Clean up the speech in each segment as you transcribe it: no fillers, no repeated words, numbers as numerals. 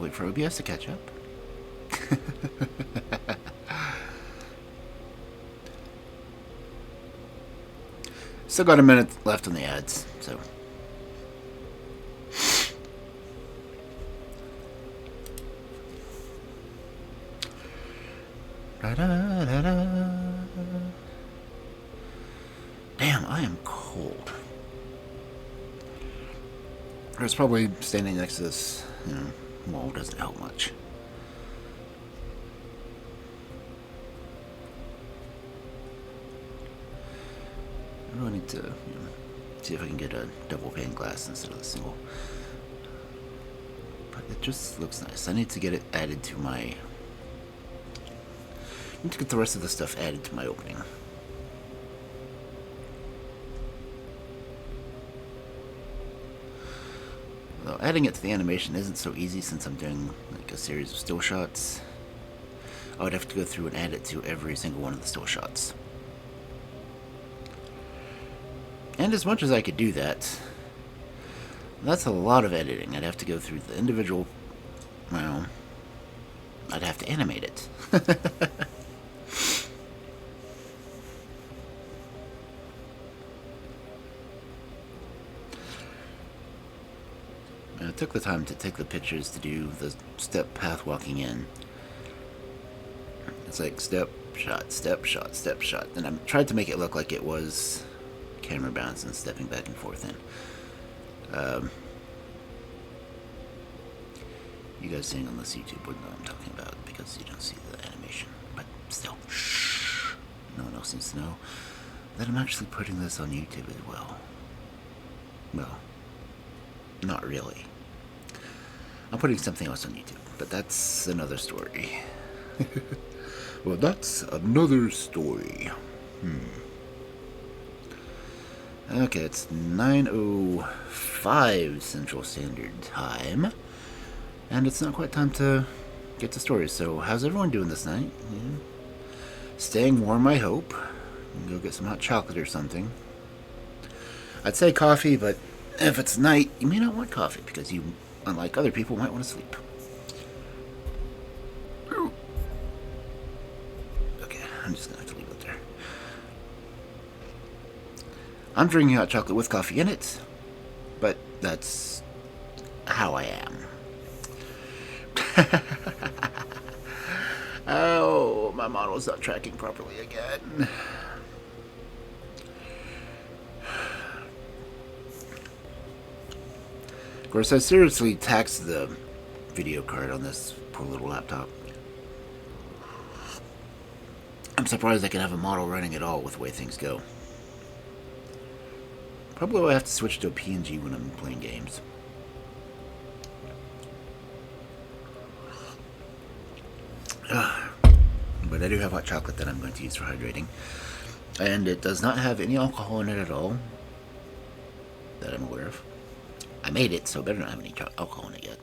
wait for OBS to catch up. Still got a minute left on the ads, so. Damn, I am cold. I was probably standing next to this, wall doesn't help much. I really need to see if I can get a double pane glass instead of the single. But it just looks nice. I need to get it added to my... I need to get the rest of the stuff added to my opening. Though adding it to the animation isn't so easy since I'm doing like a series of still shots. I would have to go through and add it to every single one of the still shots. And as much as I could do that, that's a lot of editing. I'd have to go through the individual... Well, I'd have to animate it. I took the time to take the pictures to do the step path walking in. It's like step, shot, step, shot, step, shot. And I tried to make it look like it was camera bounce and stepping back and forth in. You guys seeing on this YouTube wouldn't know what I'm talking about because you don't see the animation. But still, shh. No one else needs to know that I'm actually putting this on YouTube as well. Well, not really. I'm putting something else on YouTube, but that's another story. Well, that's another story. Okay, it's 9:05 Central Standard Time, and it's not quite time to get to stories. So, how's everyone doing this night? Yeah. Staying warm, I hope. Go get some hot chocolate or something. I'd say coffee, but if it's night, you may not want coffee because you, unlike other people, might want to sleep. Okay, I'm just gonna have to leave it there. I'm drinking hot chocolate with coffee in it, but that's how I am. Oh, my model's not tracking properly again. Of course, I seriously taxed the video card on this poor little laptop. I'm surprised I can have a model running at all with the way things go. Probably will have to switch to a PNG when I'm playing games. But I do have hot chocolate that I'm going to use for hydrating. And it does not have any alcohol in it at all, that I'm aware of. I made it, so it better not have any alcohol in it yet.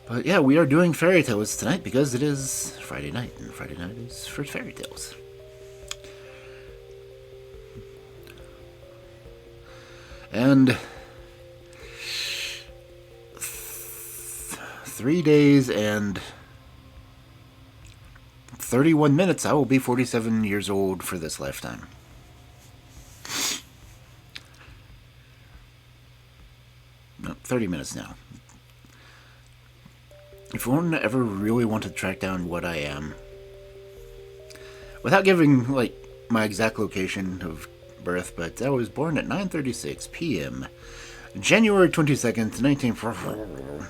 But yeah, we are doing fairy tales tonight because it is Friday night, and Friday night is for fairy tales. And 3 days and 31 minutes, I will be 47 years old for this lifetime. No, 30 minutes now. If one ever really wanted to track down what I am, without giving, like, my exact location of birth, but I was born at 9:36 p.m., January 22nd, 1944.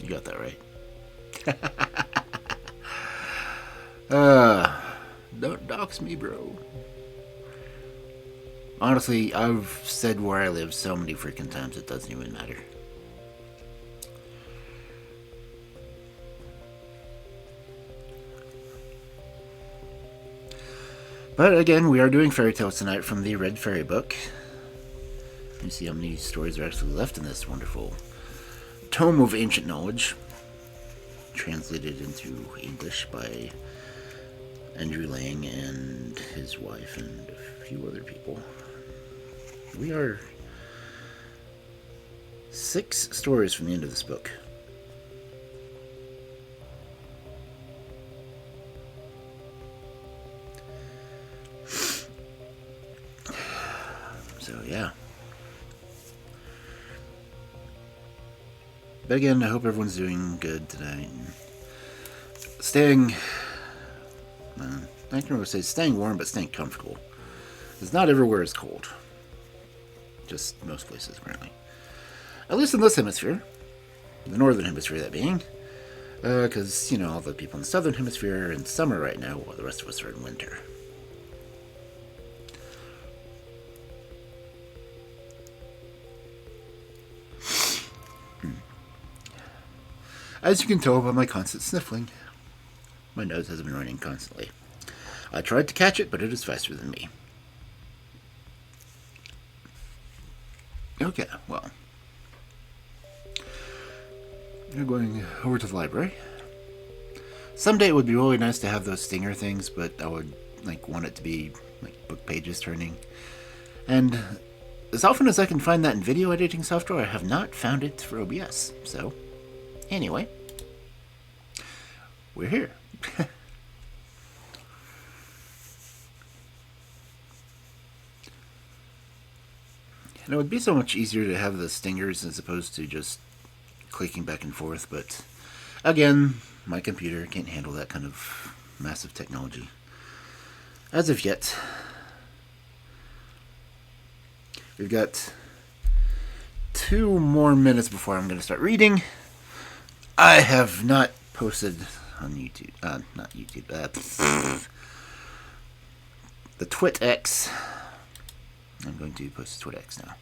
You got that right. Don't dox me, bro. Honestly, I've said where I live so many freaking times it doesn't even matter. But again, we are doing fairy tales tonight from the Red Fairy book. Let me see how many stories are actually left in this wonderful tome of ancient knowledge. translated into English by Andrew Lang and his wife and a few other people. We are 6 stories from the end of this book. So, yeah. But again, I hope everyone's doing good tonight. Staying, I can never say staying warm, but staying comfortable. Because not everywhere is cold. Just most places, apparently. At least in this hemisphere. The northern hemisphere, that being. Because, all the people in the southern hemisphere are in summer right now, while the rest of us are in winter. As you can tell by my constant sniffling, my nose has been running constantly. I tried to catch it, but it is faster than me. Okay, well. I'm going over to the library. Someday it would be really nice to have those stinger things, but I would want it to be book pages turning. And as often as I can find that in video editing software, I have not found it for OBS. So, anyway, we're here. And it would be so much easier to have the stingers as opposed to just clicking back and forth, but again, my computer can't handle that kind of massive technology. As of yet. We've got 2 more minutes before I'm going to start reading. I have not posted on YouTube, not YouTube, the TwitX. I'm going to post to TwitX now.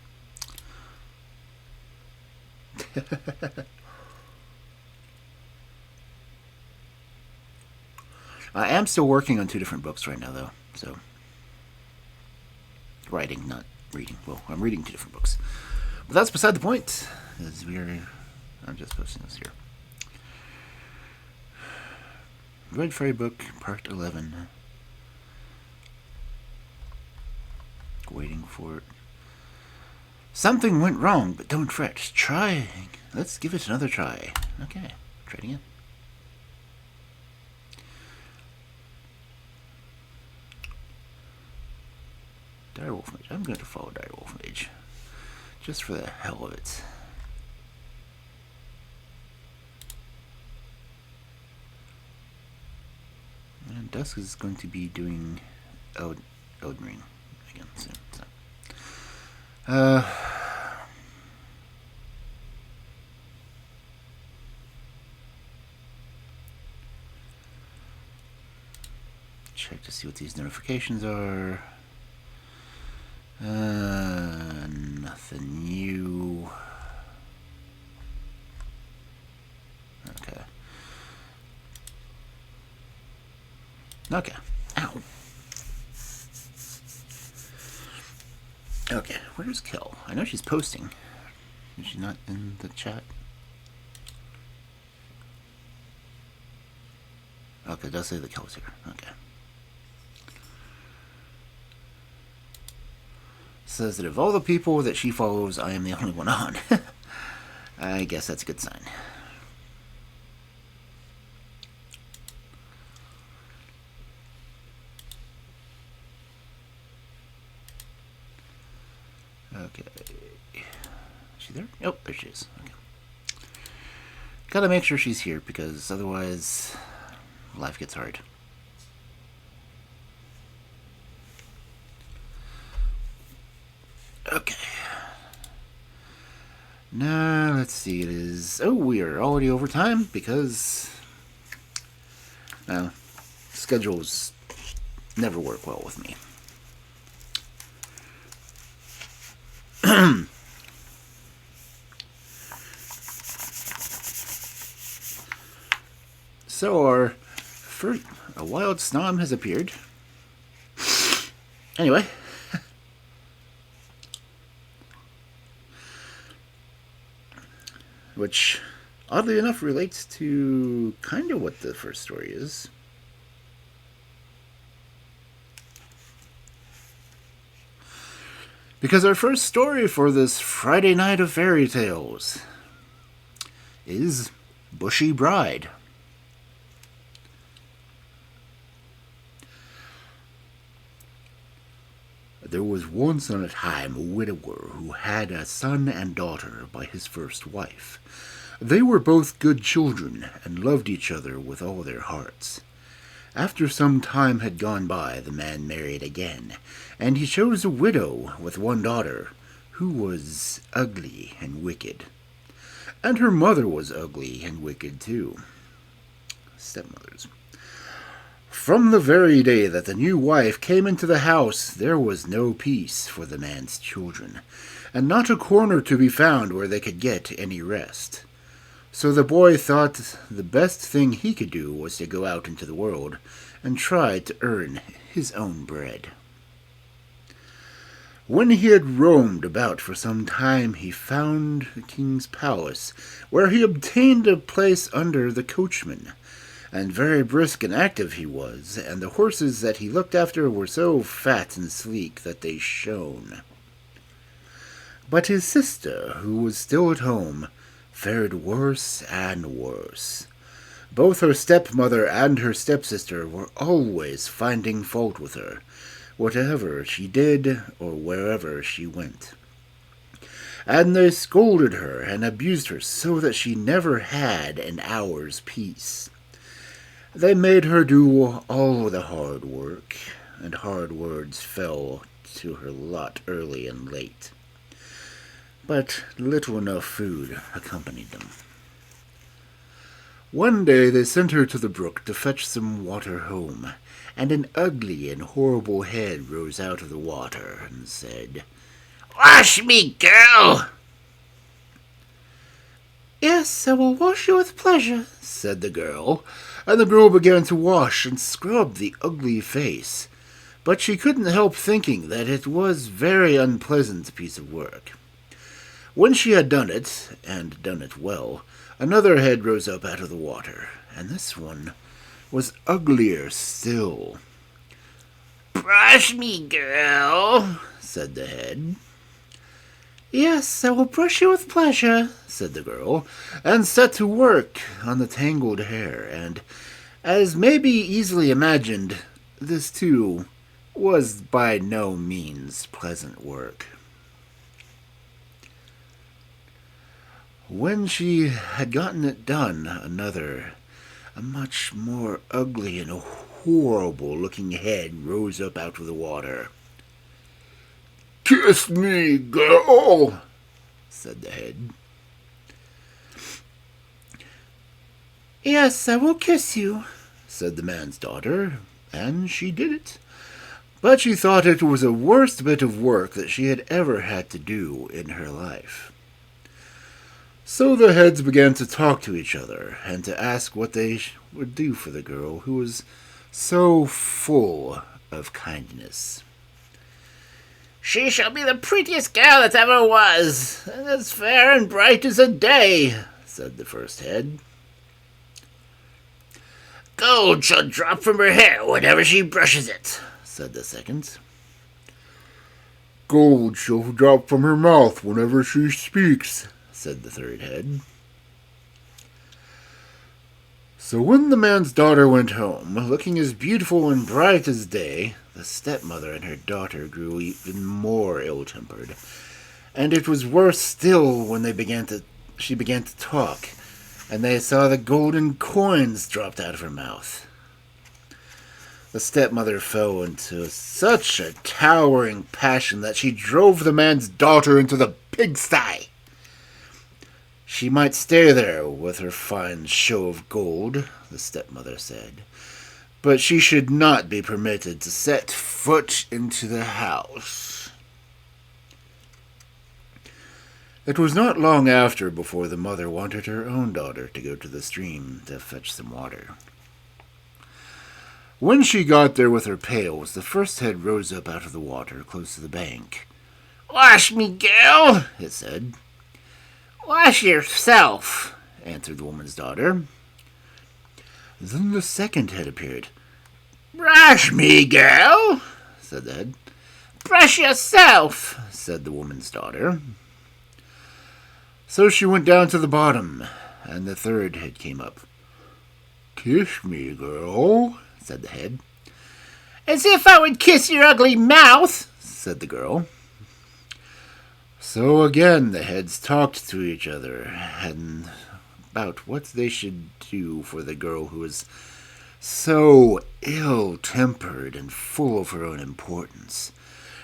I am still working on 2 different books right now, though, so writing, not reading. Well, I'm reading 2 different books. But that's beside the point, as I'm just posting this here. Red Fairy Book, Part 11. Waiting for it. Something went wrong, but don't fret. Try. Let's give it another try. Okay, try it again. Direwolf Mage. I'm going to follow Direwolf Mage. Just for the hell of it. And Dusk is going to be doing Elden Ring again soon. So. Check to see what these notifications are. Nothing new. Okay. Okay. Ow. Okay, where's Kel? I know she's posting. Is she not in the chat? Okay, it does say that Kel's here. Okay. Says that of all the people that she follows, I am the only one on. I guess that's a good sign. Okay. Is she there? Oh, there she is. Okay. Gotta make sure she's here, because otherwise life gets hard. Okay. Now, let's see, it is... Oh, we are already over time, because... schedules never work well with me. So our first, a wild snom has appeared. Anyway. Which, oddly enough, relates to kind of what the first story is. Because our first story for this Friday night of fairy tales is Bushy Bride. There was once on a time a widower who had a son and daughter by his first wife. They were both good children and loved each other with all their hearts. After some time had gone by, the man married again, and he chose a widow with one daughter, who was ugly and wicked. And her mother was ugly and wicked too. Stepmothers. From the very day that the new wife came into the house, there was no peace for the man's children, and not a corner to be found where they could get any rest. So the boy thought the best thing he could do was to go out into the world and try to earn his own bread. When he had roamed about for some time, he found the king's palace, where he obtained a place under the coachman. And very brisk and active he was, and the horses that he looked after were so fat and sleek that they shone. But his sister, who was still at home, fared worse and worse. Both her stepmother and her stepsister were always finding fault with her, whatever she did or wherever she went. And they scolded her and abused her so that she never had an hour's peace. They made her do all the hard work, and hard words fell to her lot early and late. But little enough food accompanied them. One day they sent her to the brook to fetch some water home, and an ugly and horrible head rose out of the water and said, "Wash me, girl!" "Yes, I will wash you with pleasure," said the girl, and the girl began to wash and scrub the ugly face, but she couldn't help thinking that it was very unpleasant piece of work. When she had done it, and done it well, another head rose up out of the water, and this one was uglier still. "Brush me, girl," said the head. "Yes, I will brush you with pleasure," said the girl, and set to work on the tangled hair, and, as may be easily imagined, this too was by no means pleasant work. When she had gotten it done, another, a much more ugly and horrible-looking head rose up out of the water. "Kiss me, girl," said the head. "Yes, I will kiss you," said the man's daughter, and she did it. But she thought it was the worst bit of work that she had ever had to do in her life. So the heads began to talk to each other, and to ask what they would do for the girl who was so full of kindness. "She shall be the prettiest girl that ever was, and as fair and bright as a day," said the first head. "Gold shall drop from her hair whenever she brushes it," said the second. "Gold shall drop from her mouth whenever she speaks," said the third head. So when the man's daughter went home, looking as beautiful and bright as day, the stepmother and her daughter grew even more ill-tempered, and it was worse still when she began to talk, and they saw the golden coins dropped out of her mouth. The stepmother fell into such a towering passion that she drove the man's daughter into the pigsty. She might stay there with her fine show of gold, the stepmother said, but she should not be permitted to set foot into the house. It was not long after before the mother wanted her own daughter to go to the stream to fetch some water. When she got there with her pails, the first head rose up out of the water close to the bank. "Wash me, girl," it said. "Wash yourself," answered the woman's daughter. Then the second head appeared. Brush me, girl, said the head. Brush yourself, said the woman's daughter. So she went down to the bottom, and the third head came up. Kiss me, girl, said the head. As if I would kiss your ugly mouth, said the girl. So again the heads talked to each other, and about what they should do for the girl who was so ill-tempered and full of her own importance.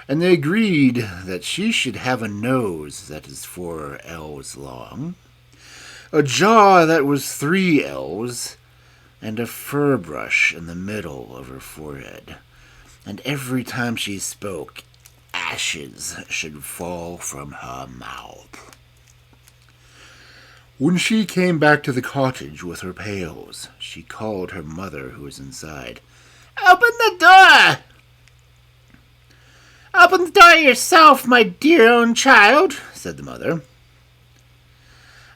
And they agreed that she should have a nose that is 4 ells long, a jaw that was 3 ells, and a fur brush in the middle of her forehead. And every time she spoke, ashes should fall from her mouth. When she came back to the cottage with her pails, she called her mother, who was inside. Open the door! Open the door yourself, my dear own child, said the mother.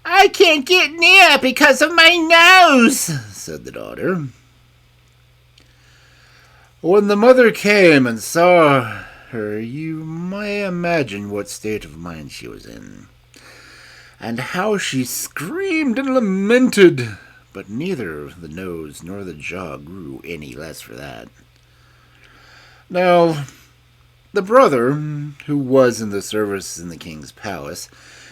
I can't get near because of my nose, said the daughter. When the mother came and saw her, you may imagine what state of mind she was in, and how she screamed and lamented, but neither the nose nor the jaw grew any less for that. Now, the brother, who was in the service in the king's palace,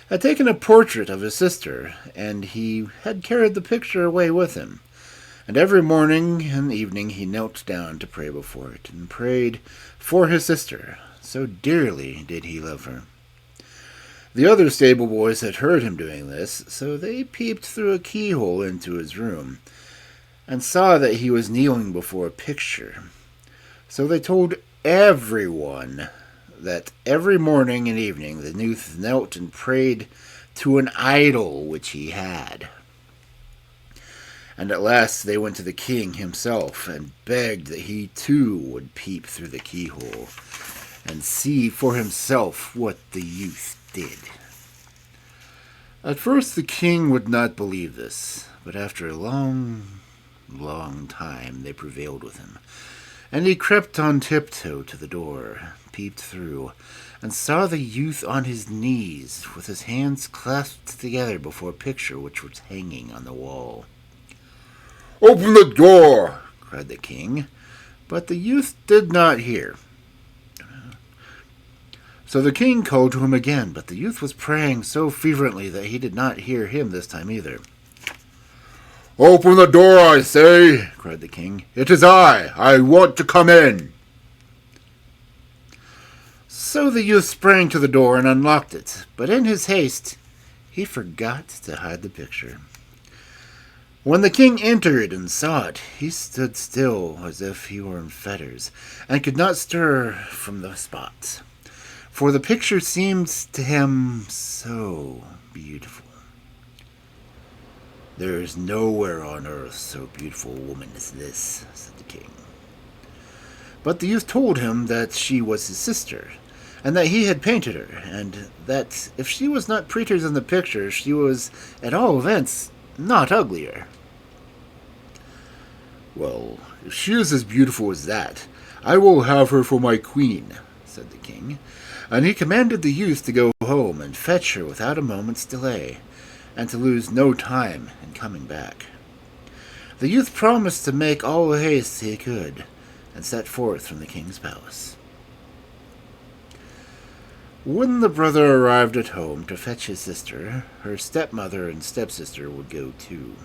had taken a portrait of his sister, and he had carried the picture away with him. And every morning and evening he knelt down to pray before it, and prayed for his sister, so dearly did he love her. The other stable boys had heard him doing this, so they peeped through a keyhole into his room, and saw that he was kneeling before a picture. So they told everyone that every morning and evening the youth knelt and prayed to an idol which he had. And at last they went to the king himself and begged that he too would peep through the keyhole and see for himself what the youth did. At first the king would not believe this, but after a long time they prevailed with him, and he crept on tiptoe to the door, peeped through, and saw the youth on his knees with his hands clasped together before a picture which was hanging on the wall. "Open the door!" cried the king, but the youth did not hear. So the king called to him again, but the youth was praying so fervently that he did not hear him this time either. "Open the door, I say!" cried the king. "It is I want to come in." So the youth sprang to the door and unlocked it, but in his haste he forgot to hide the picture. When the king entered and saw it, he stood still as if he were in fetters, and could not stir from the spot, for the picture seemed to him so beautiful. "There is nowhere on earth so beautiful a woman as this," said the king. But the youth told him that she was his sister, and that he had painted her, and that if she was not prettier than the picture, she was, at all events, not uglier. "Well, if she is as beautiful as that, I will have her for my queen," said the king, and he commanded the youth to go home and fetch her without a moment's delay, and to lose no time in coming back. The youth promised to make all the haste he could, and set forth from the king's palace. When the brother arrived at home to fetch his sister, her stepmother and stepsister would go too.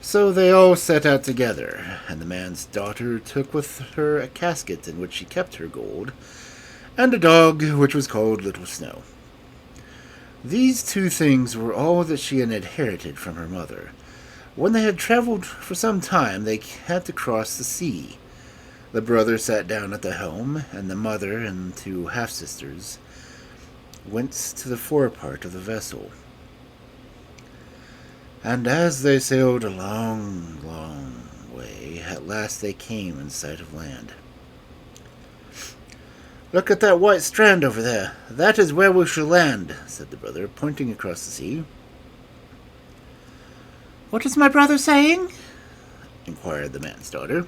So they all set out together, and the man's daughter took with her a casket in which she kept her gold, and a dog which was called Little Snow. These 2 things were all that she had inherited from her mother. When they had traveled for some time, they had to cross the sea. The brother sat down at the helm, and the mother and 2 half-sisters went to the forepart of the vessel. And as they sailed a long way, at last they came in sight of land. "Look at that white strand over there. That is where we shall land," said the brother, pointing across the sea. What is my brother saying? Inquired the man's daughter.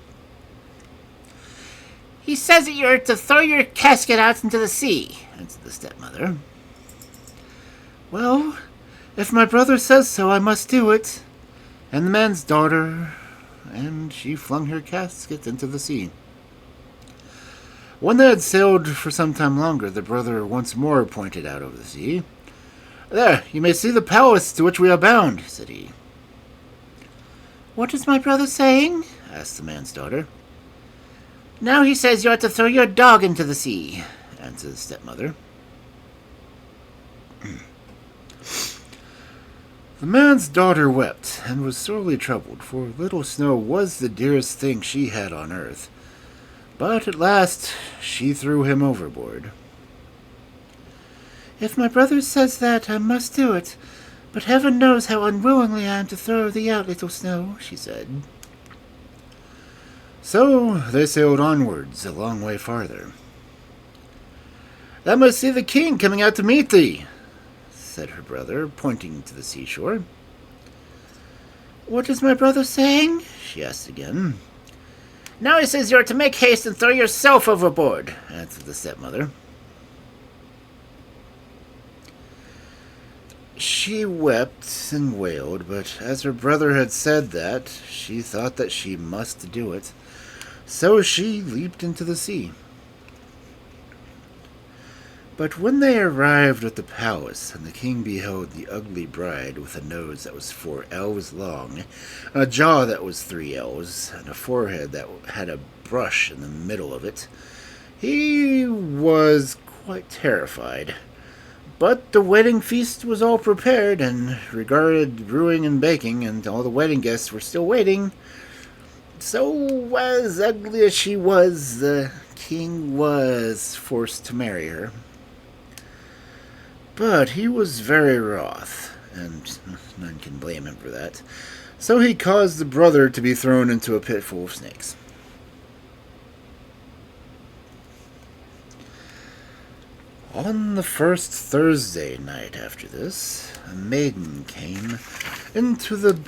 He says that you're to throw your casket out into the sea, answered the stepmother. Well, if my brother says so, I must do it. And the man's daughter, and she flung her casket into the sea. When they had sailed for some time longer, the brother once more pointed out over the sea. There, you may see the palace to which we are bound, said he. What is my brother saying? Asked the man's daughter. Now he says you are to throw your dog into the sea, answered the stepmother. The man's daughter wept and was sorely troubled, for little Snow was the dearest thing she had on earth. But at last she threw him overboard. If my brother says that, I must do it, but heaven knows how unwillingly I am to throw thee out, little Snow, she said. So they sailed onwards a long way farther. Thou must see the king coming out to meet thee, said her brother, pointing to the seashore. What is my brother saying? She asked again. Now he says you are to make haste and throw yourself overboard, answered the stepmother. She wept and wailed, but as her brother had said that, she thought that she must do it. So she leaped into the sea. But when they arrived at the palace, and the king beheld the ugly bride with a nose that was 4 ells long, a jaw that was 3 ells, and a forehead that had a brush in the middle of it, he was quite terrified. But the wedding feast was all prepared, and regarded brewing and baking, and all the wedding guests were still waiting. So, as ugly as she was, the king was forced to marry her. But he was very wroth, and none can blame him for that. So he caused the brother to be thrown into a pit full of snakes. On the first Thursday night after this, a maiden came into the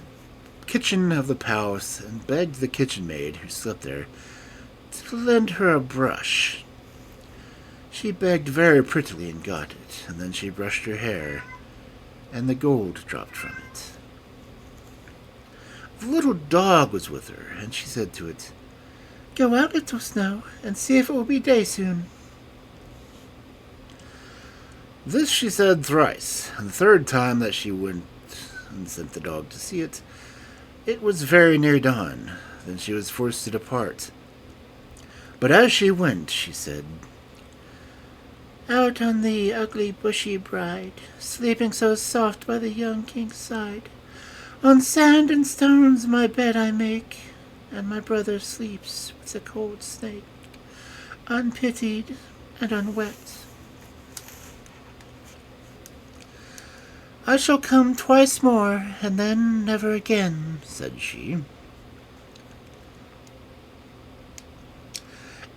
kitchen of the palace and begged the kitchen maid who slept there to lend her a brush. She begged very prettily and got it, and then she brushed her hair, and the gold dropped from it. The little dog was with her, and she said to it, Go out, little Snow, and see if it will be day soon. This she said thrice, and the third time that she went and sent the dog to see it, it was very near dawn. Then she was forced to depart. But as she went, she said, Out on the ugly Bushy Bride, sleeping so soft by the young king's side, on sand and stones my bed I make, and my brother sleeps with a cold snake, unpitied and unwet. I shall come twice more, and then never again, said she.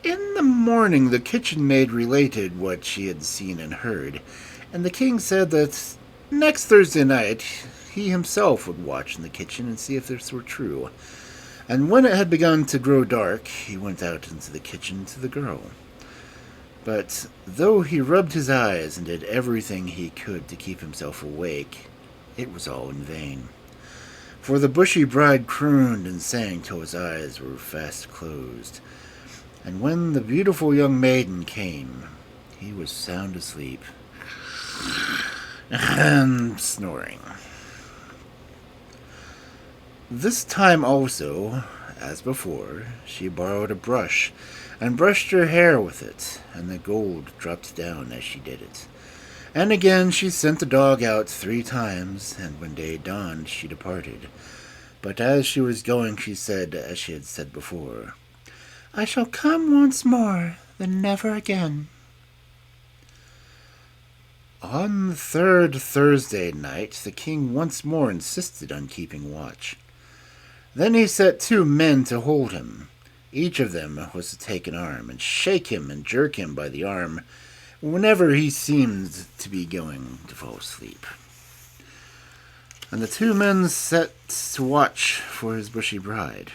In the morning the kitchen maid related what she had seen and heard, and the king said that next Thursday night he himself would watch in the kitchen and see if this were true. And when it had begun to grow dark, he went out into the kitchen to the girl. But though he rubbed his eyes and did everything he could to keep himself awake, it was all in vain. For the Bushy Bride crooned and sang till his eyes were fast closed. And when the beautiful young maiden came, he was sound asleep and snoring. This time also, as before, she borrowed a brush and brushed her hair with it, and the gold dropped down as she did it. And again she sent the dog out 3 times, and when day dawned she departed. But as she was going she said, as she had said before, I shall come once more, then never again. On the 3rd Thursday night the king once more insisted on keeping watch. Then he set 2 men to hold him. Each of them was to take an arm and shake him and jerk him by the arm whenever he seemed to be going to fall asleep. And the two men set to watch for his Bushy Bride.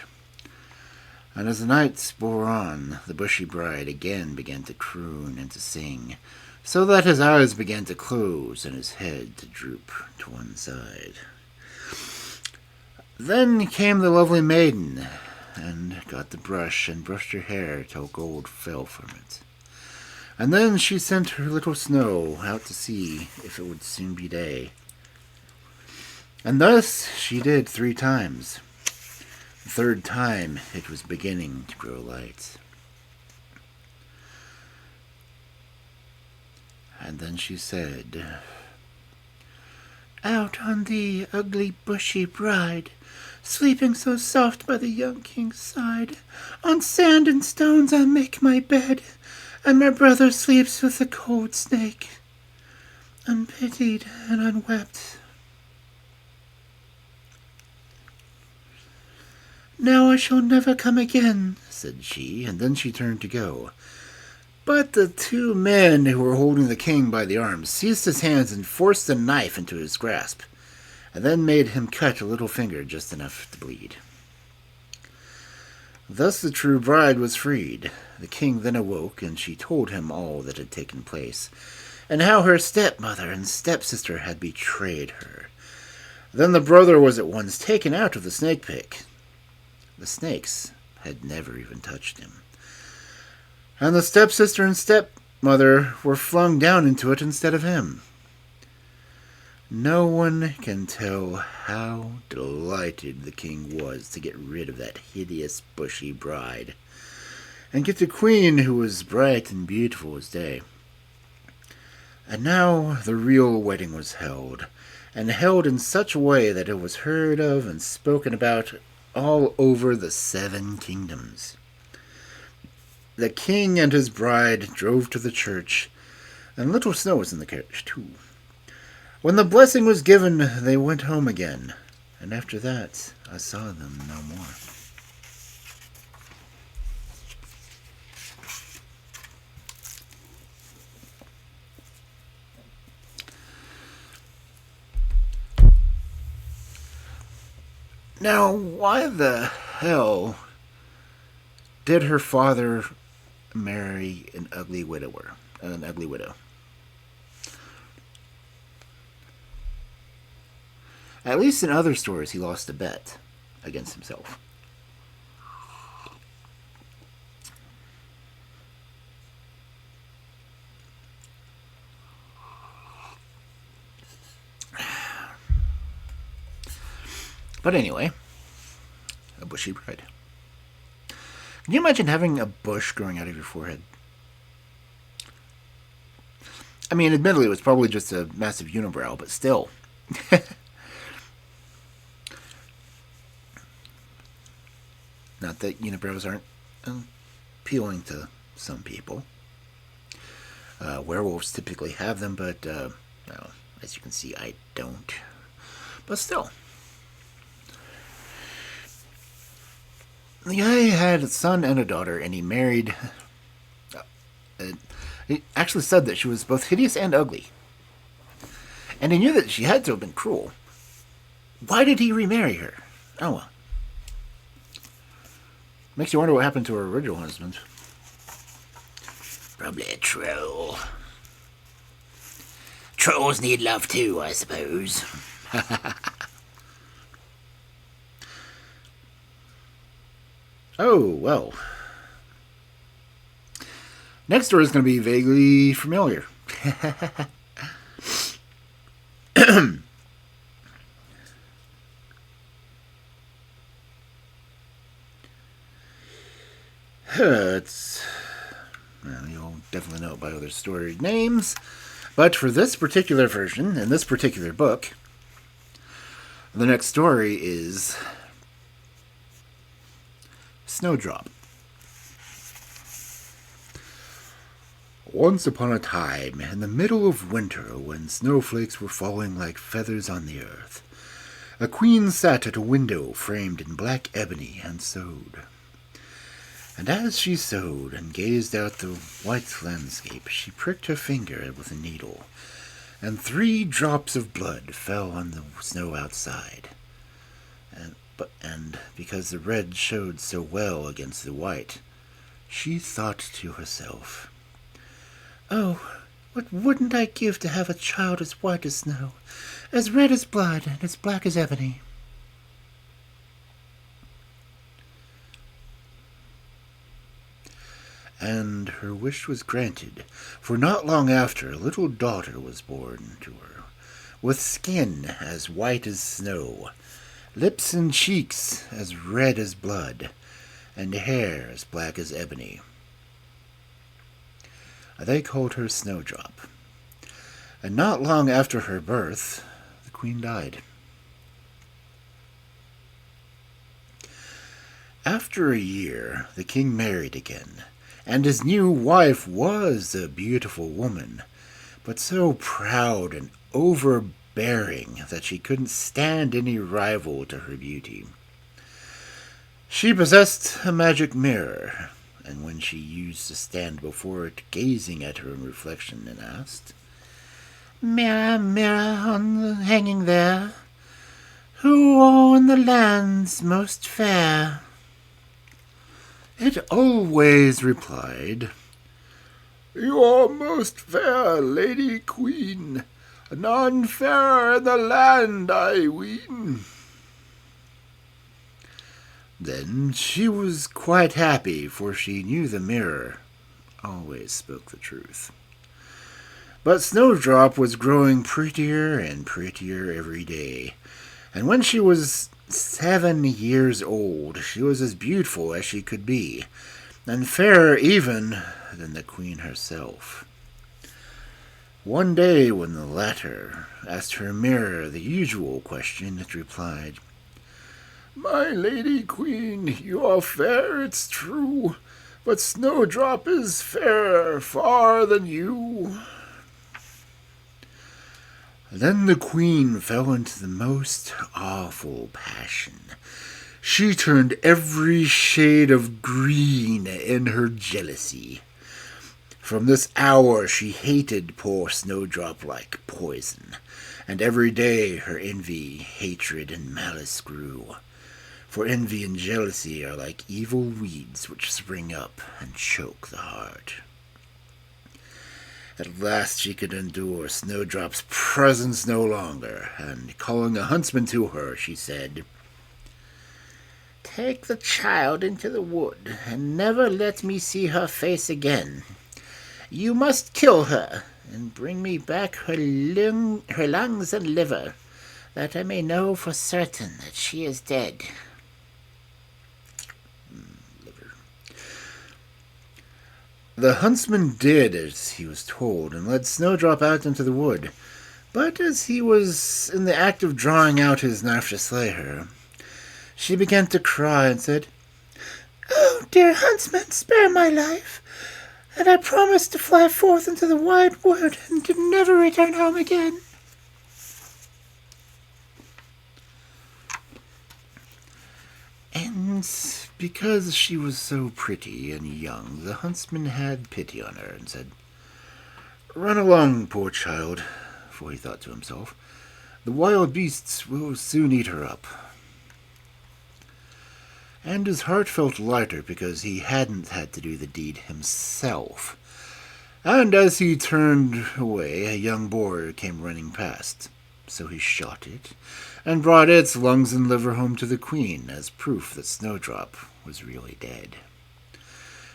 And as the nights bore on, the Bushy Bride again began to croon and to sing, so that his eyes began to close and his head to droop to one side. Then came the lovely maiden, and got the brush and brushed her hair till gold fell from it. And then she sent her little Snow out to see if it would soon be day. And thus she did 3 times. The 3rd time it was beginning to grow light. And then she said, "Out on thee, ugly Bushy Bride, sleeping so soft by the young king's side. On sand and stones I make my bed, and my brother sleeps with the cold snake, unpitied and unwept. Now I shall never come again," said she, and then she turned to go. But the 2 men who were holding the king by the arms seized his hands and forced a knife into his grasp, and then made him cut a little finger just enough to bleed. Thus the true bride was freed. The king then awoke, and she told him all that had taken place, and how her stepmother and stepsister had betrayed her. Then the brother was at once taken out of the snake pit. The snakes had never even touched him. And the stepsister and stepmother were flung down into it instead of him. No one can tell how delighted the king was to get rid of that hideous Bushy Bride, and get a queen who was bright and beautiful as day. And now the real wedding was held, and held in such a way that it was heard of and spoken about all over the 7 kingdoms. The king and his bride drove to the church, and little Snow was in the carriage too. When the blessing was given, they went home again, and after that I saw them no more. Now, why the hell did her father marry an ugly widow? At least in other stories, he lost a bet against himself. But anyway, a Bushy Bride. Can you imagine having a bush growing out of your forehead? I mean, admittedly, it was probably just a massive unibrow, but still. Not that unibrows aren't appealing to some people. Werewolves typically have them, but well, as you can see, I don't. But still. The guy had a son and a daughter, and he married... he actually said that she was both hideous and ugly. And he knew that she had to have been cruel. Why did he remarry her? Oh well. Makes you wonder what happened to her original husband. Probably a troll. Trolls need love too, I suppose. Oh, well. Next story is going to be vaguely familiar. Well, you'll definitely know it by other story names. But for this particular version, in this particular book, the next story is Snowdrop. Once upon a time, in the middle of winter, when snowflakes were falling like feathers on the earth, a queen sat at a window framed in black ebony and sewed. And as she sewed and gazed out the white landscape, she pricked her finger with a needle, and 3 drops of blood fell on the snow outside. And because the red showed so well against the white, she thought to herself, "Oh, what wouldn't I give to have a child as white as snow, as red as blood, and as black as ebony?" And her wish was granted, for not long after a little daughter was born to her, with skin as white as snow, lips and cheeks as red as blood, and hair as black as ebony. They called her Snowdrop, and not long after her birth, the queen died. After a year, the king married again, and his new wife was a beautiful woman, but so proud and overbearing that she couldn't stand any rival to her beauty. She possessed a magic mirror, and when she used to stand before it, gazing at her own reflection, and asked, "Mirror, mirror on the hanging there, who on the land's most fair?" it always replied, "You are most fair, Lady Queen, none fairer in the land, I ween." Then she was quite happy, for she knew the mirror always spoke the truth. But Snowdrop was growing prettier and prettier every day, and when she was 7 years old, she was as beautiful as she could be, and fairer even than the queen herself. One day, when the latter asked her mirror the usual question, it replied, "My lady queen, you are fair, it's true, but Snowdrop is fairer far than you." Then the queen fell into the most awful passion. She turned every shade of green in her jealousy. From this hour she hated poor Snowdrop like poison, and every day her envy, hatred, and malice grew. For envy and jealousy are like evil weeds which spring up and choke the heart. At last she could endure Snowdrop's presence no longer, and calling a huntsman to her, she said, "Take the child into the wood, and never let me see her face again. You must kill her, and bring me back her lungs and liver, that I may know for certain that she is dead." The huntsman did as he was told, and led Snowdrop out into the wood. But as he was in the act of drawing out his knife to slay her, she began to cry and said, "Oh, dear huntsman, spare my life, and I promise to fly forth into the wide wood and to never return home again." And because she was so pretty and young, the huntsman had pity on her and said, "Run along, poor child," for he thought to himself, "the wild beasts will soon eat her up." And his heart felt lighter because he hadn't had to do the deed himself. And as he turned away, a young boar came running past. So he shot it, and brought its lungs and liver home to the queen as proof that Snowdrop was really dead.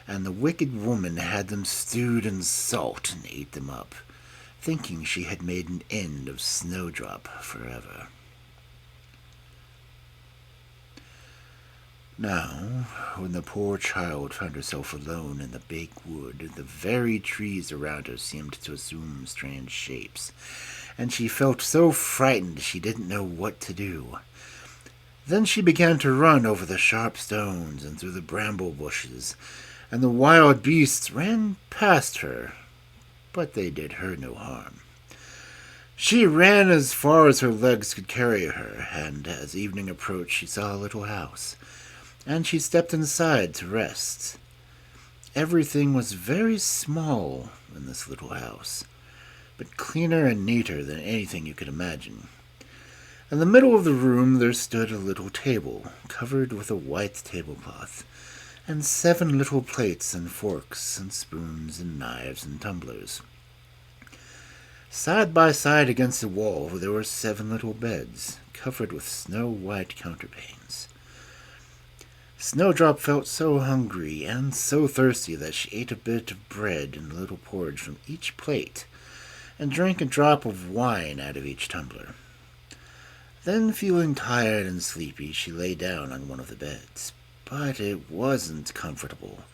And the wicked woman had them stewed in salt and ate them up, thinking she had made an end of Snowdrop forever. Now, when the poor child found herself alone in the big wood, the very trees around her seemed to assume strange shapes, and she felt so frightened she didn't know what to do. Then she began to run over the sharp stones and through the bramble bushes, and the wild beasts ran past her, but they did her no harm. She ran as far as her legs could carry her, and as evening approached she saw a little house, and she stepped inside to rest. Everything was very small in this little house. but cleaner and neater than anything you could imagine. In the middle of the room there stood a little table, covered with a white tablecloth, and 7 little plates and forks and spoons and knives and tumblers. Side by side against the wall there were 7 little beds, covered with snow-white counterpanes. Snowdrop felt so hungry and so thirsty that she ate a bit of bread and a little porridge from each plate, and drank a drop of wine out of each tumbler. Then, feeling tired and sleepy, she lay down on one of the beds, but it wasn't comfortable.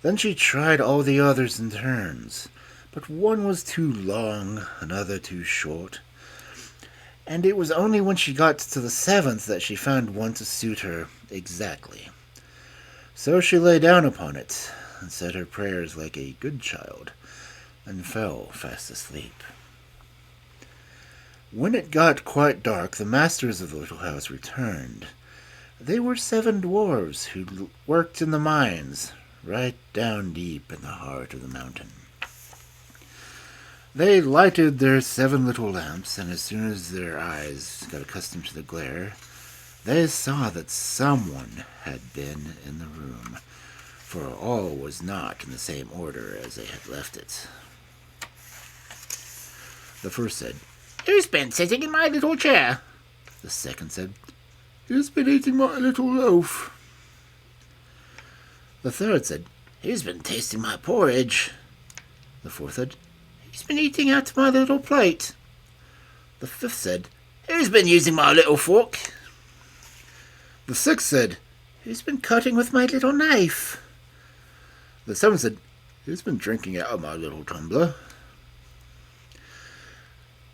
Then she tried all the others in turns, but one was too long, another too short, and it was only when she got to the 7th that she found one to suit her exactly. So she lay down upon it, and said her prayers like a good child, and fell fast asleep. When it got quite dark, the masters of the little house returned. They were 7 dwarves who worked in the mines, right down deep in the heart of the mountain. They lighted their 7 little lamps, and as soon as their eyes got accustomed to the glare, they saw that someone had been in the room, for all was not in the same order as they had left it. The first said, "Who's been sitting in my little chair?" The second said, "Who's been eating my little loaf?" The third said, "Who's been tasting my porridge?" The fourth said, "Who's been eating out of my little plate?" The fifth said, "Who's been using my little fork?" The sixth said, "Who's been cutting with my little knife?" The seventh said, "Who's been drinking out of my little tumbler?"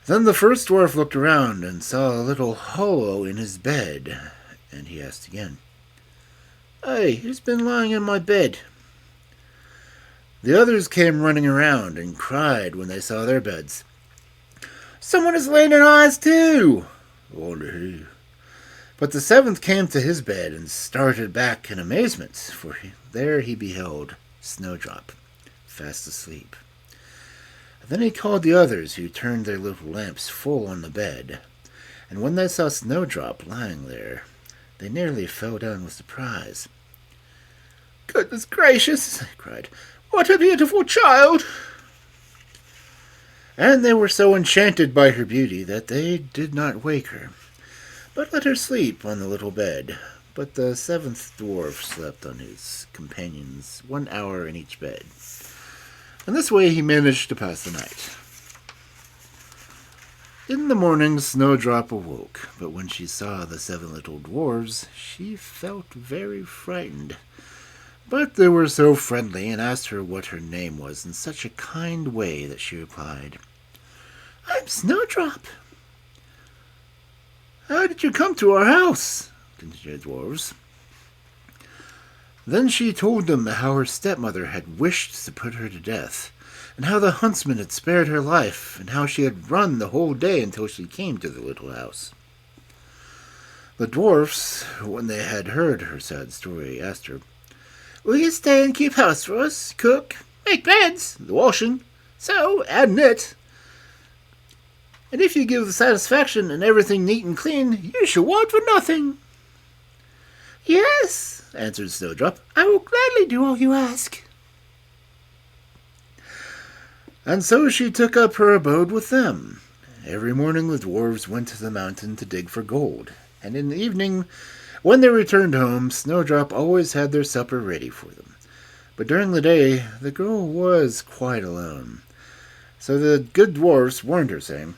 Then the first dwarf looked around and saw a little hollow in his bed, and he asked again, "Hey, who's been lying in my bed?" The others came running around and cried when they saw their beds, "Someone is laying in ours too!" "Wonder who?" But the 7th came to his bed and started back in amazement, for there he beheld Snowdrop, fast asleep. Then he called the others, who turned their little lamps full on the bed, and when they saw Snowdrop lying there, they nearly fell down with surprise. "Goodness gracious!" they cried. "What a beautiful child!" And they were so enchanted by her beauty that they did not wake her, but let her sleep on the little bed. But the 7th dwarf slept on his companions 1 hour in each bed. In this way he managed to pass the night. In the morning Snowdrop awoke, but when she saw the 7 little dwarves, she felt very frightened. But they were so friendly and asked her what her name was in such a kind way that she replied, "I'm Snowdrop." "How did you come to our house?" continued the dwarves. Then she told them how her stepmother had wished to put her to death, and how the huntsman had spared her life, and how she had run the whole day until she came to the little house. The dwarfs, when they had heard her sad story, asked her, "Will you stay and keep house for us, cook, make beds, the washing, sew, and knit? And if you give the satisfaction and everything neat and clean, you shall want for nothing." "Yes," answered Snowdrop, "I will gladly do all you ask." And so she took up her abode with them. Every morning the dwarves went to the mountain to dig for gold, and in the evening, when they returned home, Snowdrop always had their supper ready for them. But during the day, the girl was quite alone. So the good dwarfs warned her, saying,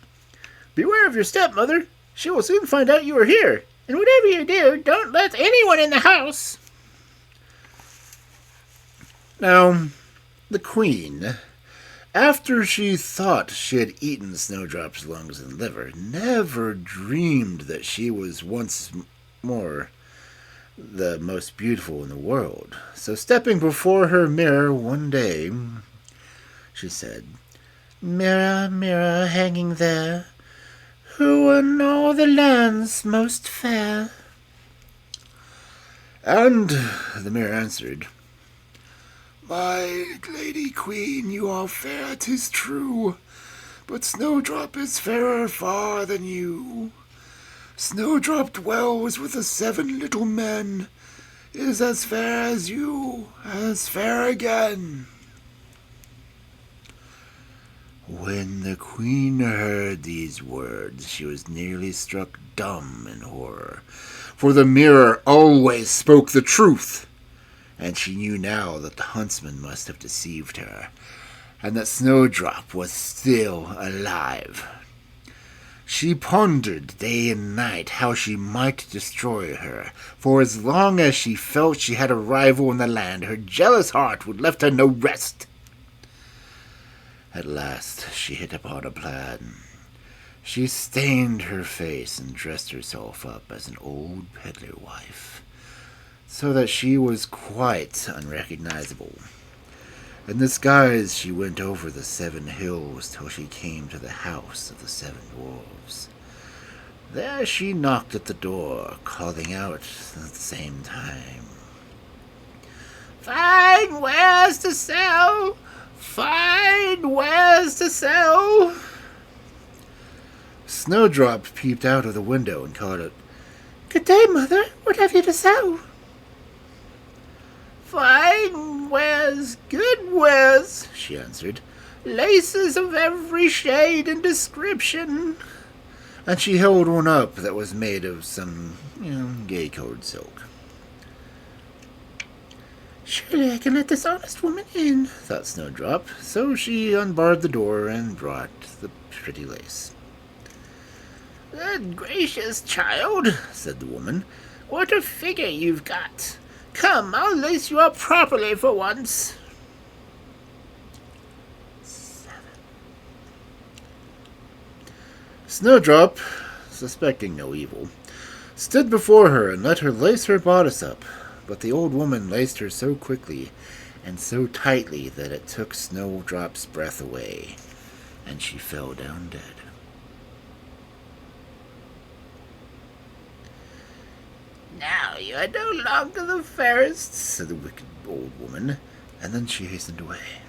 "Beware of your stepmother. She will soon find out you are here, and whatever you do, don't let anyone in the house." Now, the queen, after she thought she had eaten Snowdrop's lungs and liver, never dreamed that she was once more the most beautiful in the world. So stepping before her mirror one day, she said, "Mirror, mirror, hanging there, who in all the land's most fair?" And the mirror answered, "My lady queen, you are fair, 'tis true, but Snowdrop is fairer far than you. Snowdrop dwells with the 7 little men, is as fair as you, as fair again." When the queen heard these words, she was nearly struck dumb in horror, for the mirror always spoke the truth, and she knew now that the huntsman must have deceived her, and that Snowdrop was still alive. She pondered day and night how she might destroy her, for as long as she felt she had a rival in the land, her jealous heart would left her no rest. At last she hit upon a plan. She stained her face and dressed herself up as an old peddler wife, so that she was quite unrecognizable. In this guise she went over the 7 hills till she came to the house of the 7 dwarves. There she knocked at the door, calling out at the same time, "Fine wares to sell! Fine wares to sell!" Snowdrop peeped out of the window and called out, "Good day, mother. What have you to sell?" "Fine wares, good wares," she answered. "Laces of every shade and description." And she held one up that was made of some, gay-colored silk. "Surely I can let this honest woman in," thought Snowdrop, so she unbarred the door and brought the pretty lace. "Good gracious, child," said the woman, "what a figure you've got. Come, I'll lace you up properly for once." 7. Snowdrop, suspecting no evil, stood before her and let her lace her bodice up, but the old woman laced her so quickly and so tightly that it took Snowdrop's breath away, and she fell down dead. "Now you are no longer the fairest," said the wicked old woman, and then she hastened away.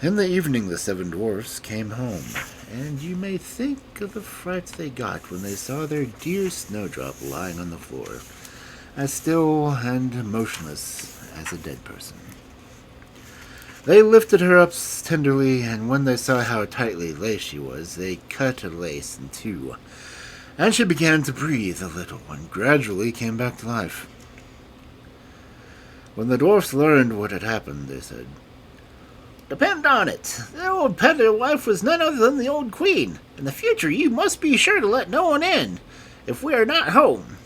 In the evening the 7 dwarfs came home, and you may think of the fright they got when they saw their dear Snowdrop lying on the floor, as still and motionless as a dead person. They lifted her up tenderly, and when they saw how tightly laced she was, they cut a lace in 2, and she began to breathe a little and gradually came back to life. When the dwarfs learned what had happened, they said, "Depend on it, the old peddler wife was none other than the old queen. In the future you must be sure to let no one in, if we are not home."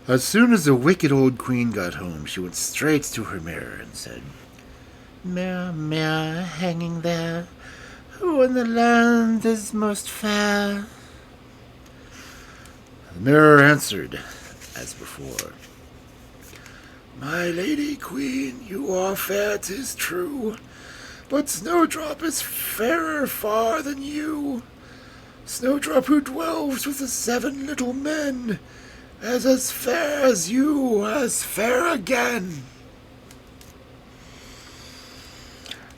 As soon as the wicked old queen got home, she went straight to her mirror and said, "Mirror, mirror, hanging there, who in the land is most fair?" The mirror answered, as before, "My lady queen, you are fair, 'tis true, but Snowdrop is fairer far than you. Snowdrop who dwells with the 7 little men, as fair as you, as fair again."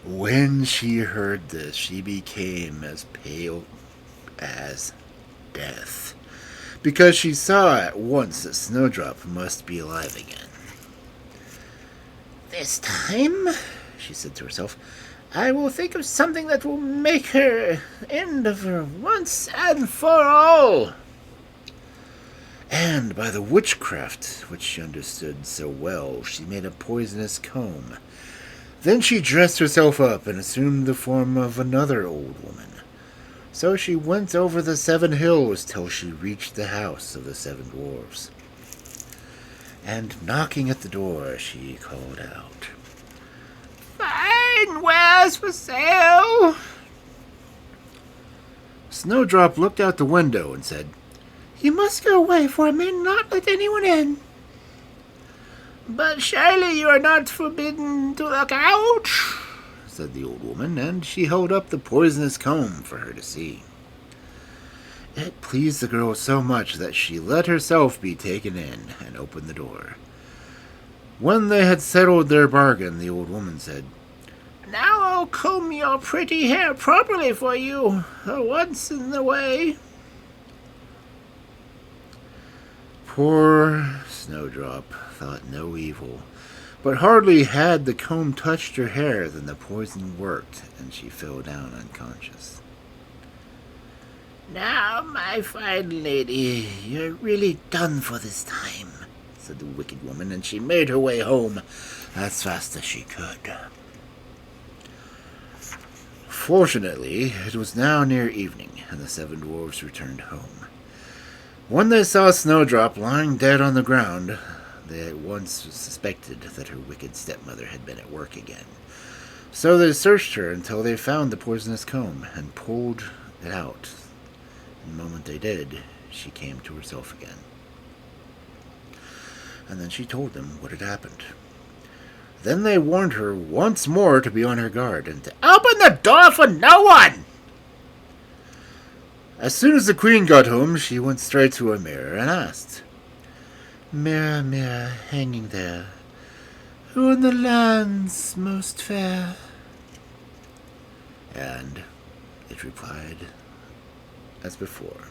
When she heard this, she became as pale as death, because she saw at once that Snowdrop must be alive again. "This time," she said to herself, "I will think of something that will make her end of her once and for all." And by the witchcraft which she understood so well, she made a poisonous comb. Then she dressed herself up and assumed the form of another old woman. So she went over the 7 hills till she reached the house of the 7 dwarfs. And knocking at the door, she called out, "Fine wares for sale!" Snowdrop looked out the window and said, "You must go away, for I may not let anyone in." "But surely you are not forbidden to look out," said the old woman, and she held up the poisonous comb for her to see. It pleased the girl so much that she let herself be taken in and opened the door. When they had settled their bargain, the old woman said, "Now I'll comb your pretty hair properly for you, once in the way." Poor Snowdrop thought no evil, but hardly had the comb touched her hair than the poison worked, and she fell down unconscious. "Now, my fine lady, you're really done for this time," said the wicked woman, and she made her way home as fast as she could. Fortunately, it was now near evening, and the 7 dwarfs returned home. When they saw Snowdrop lying dead on the ground, they at once suspected that her wicked stepmother had been at work again. So they searched her until they found the poisonous comb and pulled it out. And the moment they did, she came to herself again. And then she told them what had happened. Then they warned her once more to be on her guard and to open the door for no one. As soon as the queen got home, she went straight to a mirror and asked, "Mirror, mirror, hanging there, who in the land's most fair?" And it replied as before,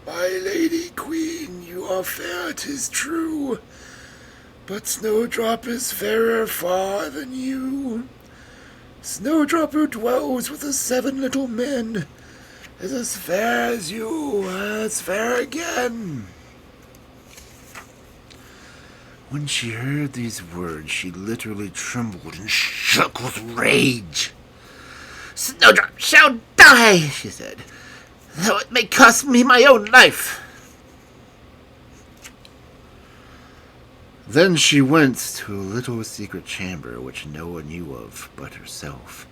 "My lady queen, you are fair, 'tis true, but Snowdrop is fairer far than you. Snowdrop, who dwells with the 7 little men, is as fair as you, as fair again." When she heard these words, she literally trembled and shook with rage. "Snowdrop shall die," she said, "though it may cost me my own life." Then she went to a little secret chamber which no one knew of but herself,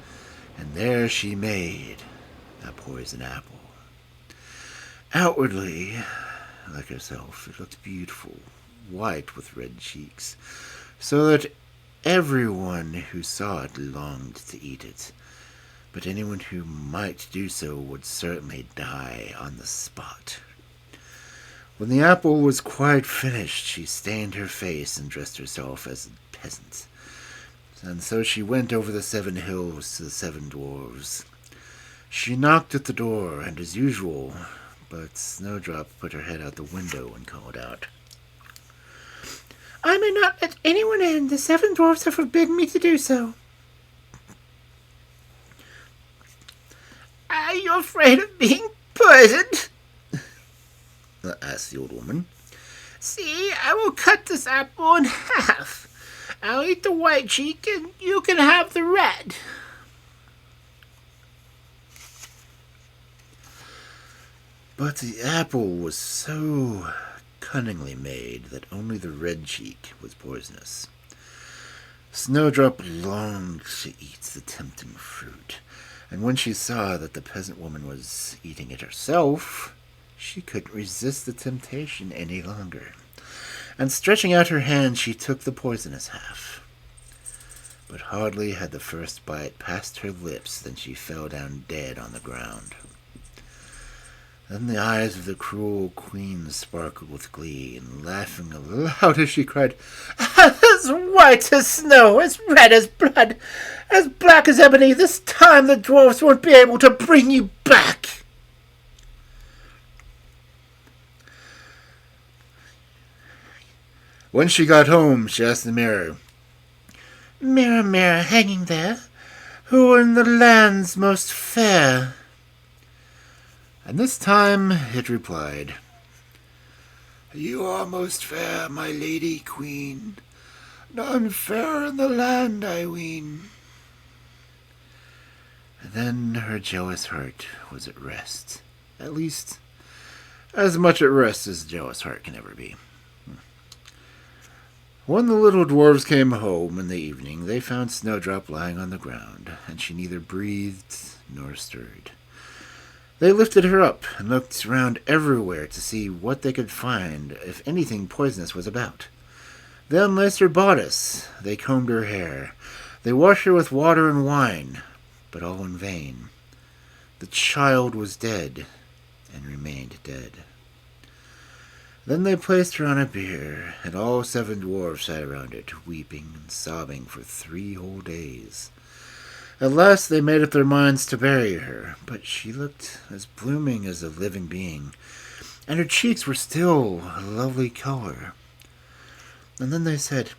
and there she made a poison apple. Outwardly, like herself, it looked beautiful, white with red cheeks, so that everyone who saw it longed to eat it. But anyone who might do so would certainly die on the spot. When the apple was quite finished, she stained her face and dressed herself as a peasant. And so she went over the 7 hills to the 7 dwarves. She knocked at the door, and as usual, but Snowdrop put her head out the window and called out, "I may not let anyone in. The 7 dwarfs have forbidden me to do so." "Are you afraid of being poisoned?" asked the old woman. "See, I will cut this apple in half. I'll eat the white cheek, and you can have the red." But the apple was so cunningly made that only the red cheek was poisonous. Snowdrop longed to eat the tempting fruit, and when she saw that the peasant woman was eating it herself, she couldn't resist the temptation any longer, and stretching out her hand, she took the poisonous half. But hardly had the first bite passed her lips than she fell down dead on the ground. Then the eyes of the cruel queen sparkled with glee, and laughing aloud as she cried, "As white as snow, as red as blood, as black as ebony, this time the dwarfs won't be able to bring you back." When she got home, she asked the mirror, "Mirror, mirror, hanging there, who in the land's most fair?" And this time it replied, "You are most fair, my lady queen, none fair in the land, I ween." Then her jealous heart was at rest, at least as much at rest as a jealous heart can ever be. When the little dwarves came home in the evening, they found Snowdrop lying on the ground, and she neither breathed nor stirred. They lifted her up and looked around everywhere to see what they could find if anything poisonous was about. They unlaced her bodice, they combed her hair, they washed her with water and wine, but all in vain. The child was dead, and remained dead. Then they placed her on a bier, and all 7 dwarfs sat around it, weeping and sobbing for 3 whole days. At last they made up their minds to bury her, but she looked as blooming as a living being, and her cheeks were still a lovely color. And then they said,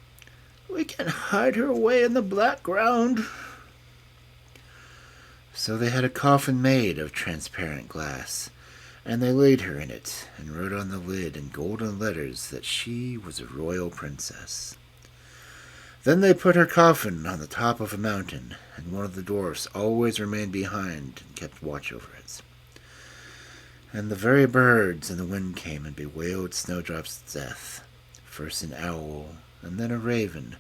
"We can hide her away in the black ground." So they had a coffin made of transparent glass, and they laid her in it, and wrote on the lid in golden letters that she was a royal princess. Then they put her coffin on the top of a mountain, and one of the dwarfs always remained behind and kept watch over it. And the very birds in the wind came and bewailed Snowdrop's death, first an owl, and then a raven,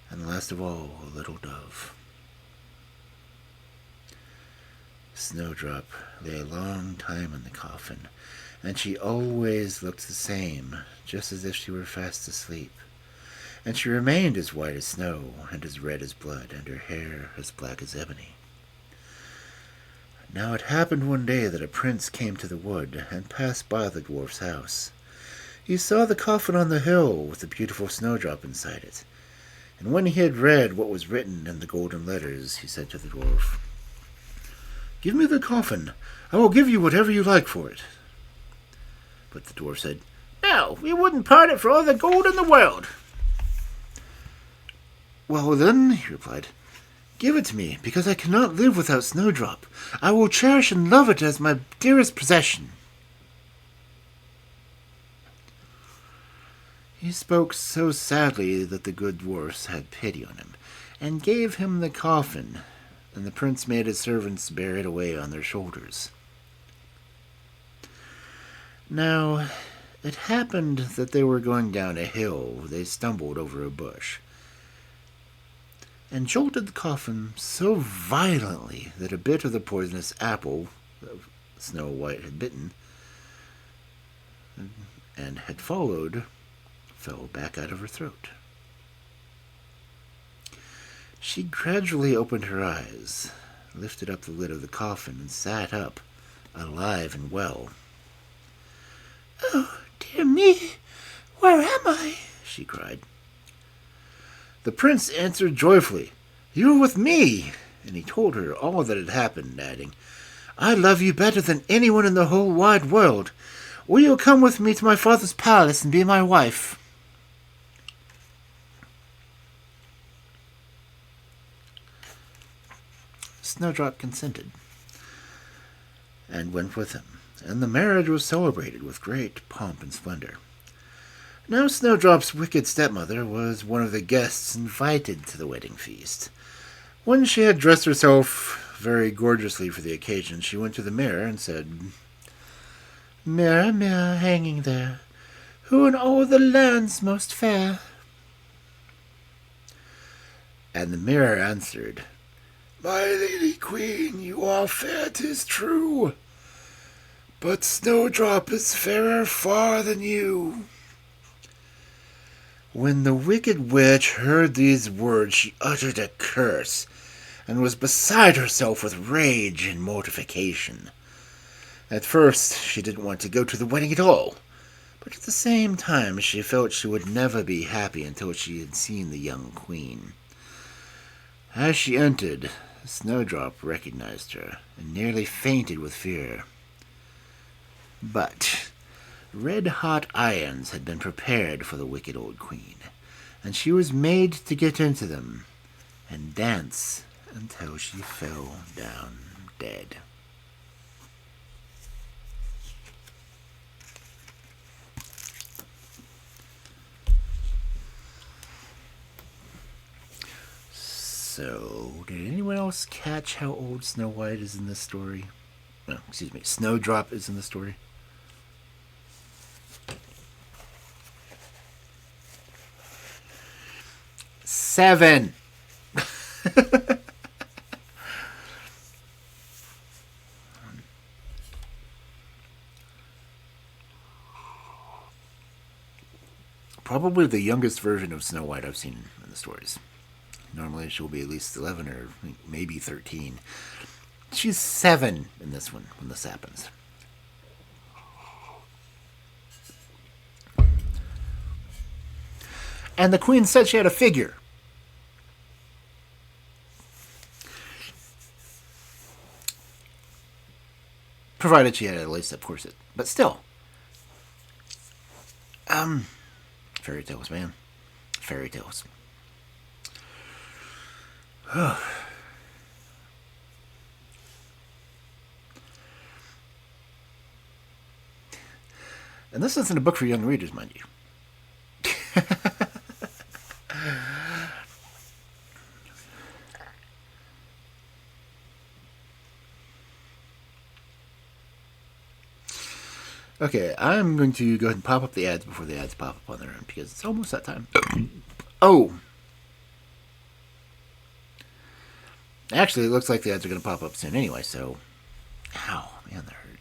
and last of all a little dove. Snowdrop lay a long time in the coffin, and she always looked the same, just as if she were fast asleep. And she remained as white as snow, and as red as blood, and her hair as black as ebony. Now it happened one day that a prince came to the wood, and passed by the dwarf's house. He saw the coffin on the hill, with the beautiful Snowdrop inside it. And when he had read what was written in the golden letters, he said to the dwarf, "Give me the coffin. I will give you whatever you like for it." But the dwarf said, "No, we wouldn't part it for all the gold in the world." "Well, then," he replied, "give it to me, because I cannot live without Snowdrop. I will cherish and love it as my dearest possession." He spoke so sadly that the good dwarfs had pity on him, and gave him the coffin, and the prince made his servants bear it away on their shoulders. Now, it happened that they were going down a hill. They stumbled over a bush, and jolted the coffin so violently that a bit of the poisonous apple that Snow White had bitten and had followed fell back out of her throat. She gradually opened her eyes, lifted up the lid of the coffin, and sat up, alive and well. "Oh, dear me, where am I?" she cried. The prince answered joyfully, "You are with me," and he told her all that had happened, adding, "I love you better than anyone in the whole wide world. Will you come with me to my father's palace and be my wife?" Snowdrop consented, and went with him, and the marriage was celebrated with great pomp and splendor. Now Snowdrop's wicked stepmother was one of the guests invited to the wedding feast. When she had dressed herself very gorgeously for the occasion, she went to the mirror and said, "Mirror, mirror, hanging there, who in all the land's most fair?" And the mirror answered, "My lady queen, you are fair, 'tis true, but Snowdrop is fairer far than you." When the wicked witch heard these words, she uttered a curse, and was beside herself with rage and mortification. At first she didn't want to go to the wedding at all, but at the same time she felt she would never be happy until she had seen the young queen. As she entered, Snowdrop recognized her, and nearly fainted with fear. But red-hot irons had been prepared for the wicked old queen, and she was made to get into them and dance until she fell down dead. So, did anyone else catch how old Snow White is in this story? No, excuse me, Snowdrop is in the story? Seven. Probably the youngest version of Snow White I've seen in the stories. Normally she'll be at least 11 or maybe 13. She's 7 in this one when this happens. And the queen said she had a figure. Provided she had a lace-up corset. But still. Fairy tales, man. Fairy tales. And this isn't a book for young readers, mind you. Okay, I'm going to go ahead and pop up the ads before the ads pop up on their own because it's almost that time. Oh! Actually, it looks like the ads are going to pop up soon anyway, so... Ow, man, that hurt.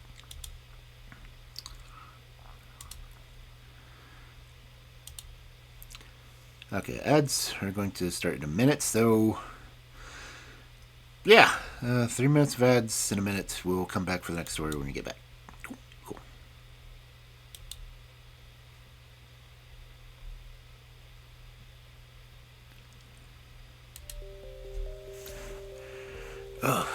Okay, ads are going to start in a minute, so... Yeah, 3 minutes of ads in a minute. We'll come back for the next story when we get back. Cool. Ugh.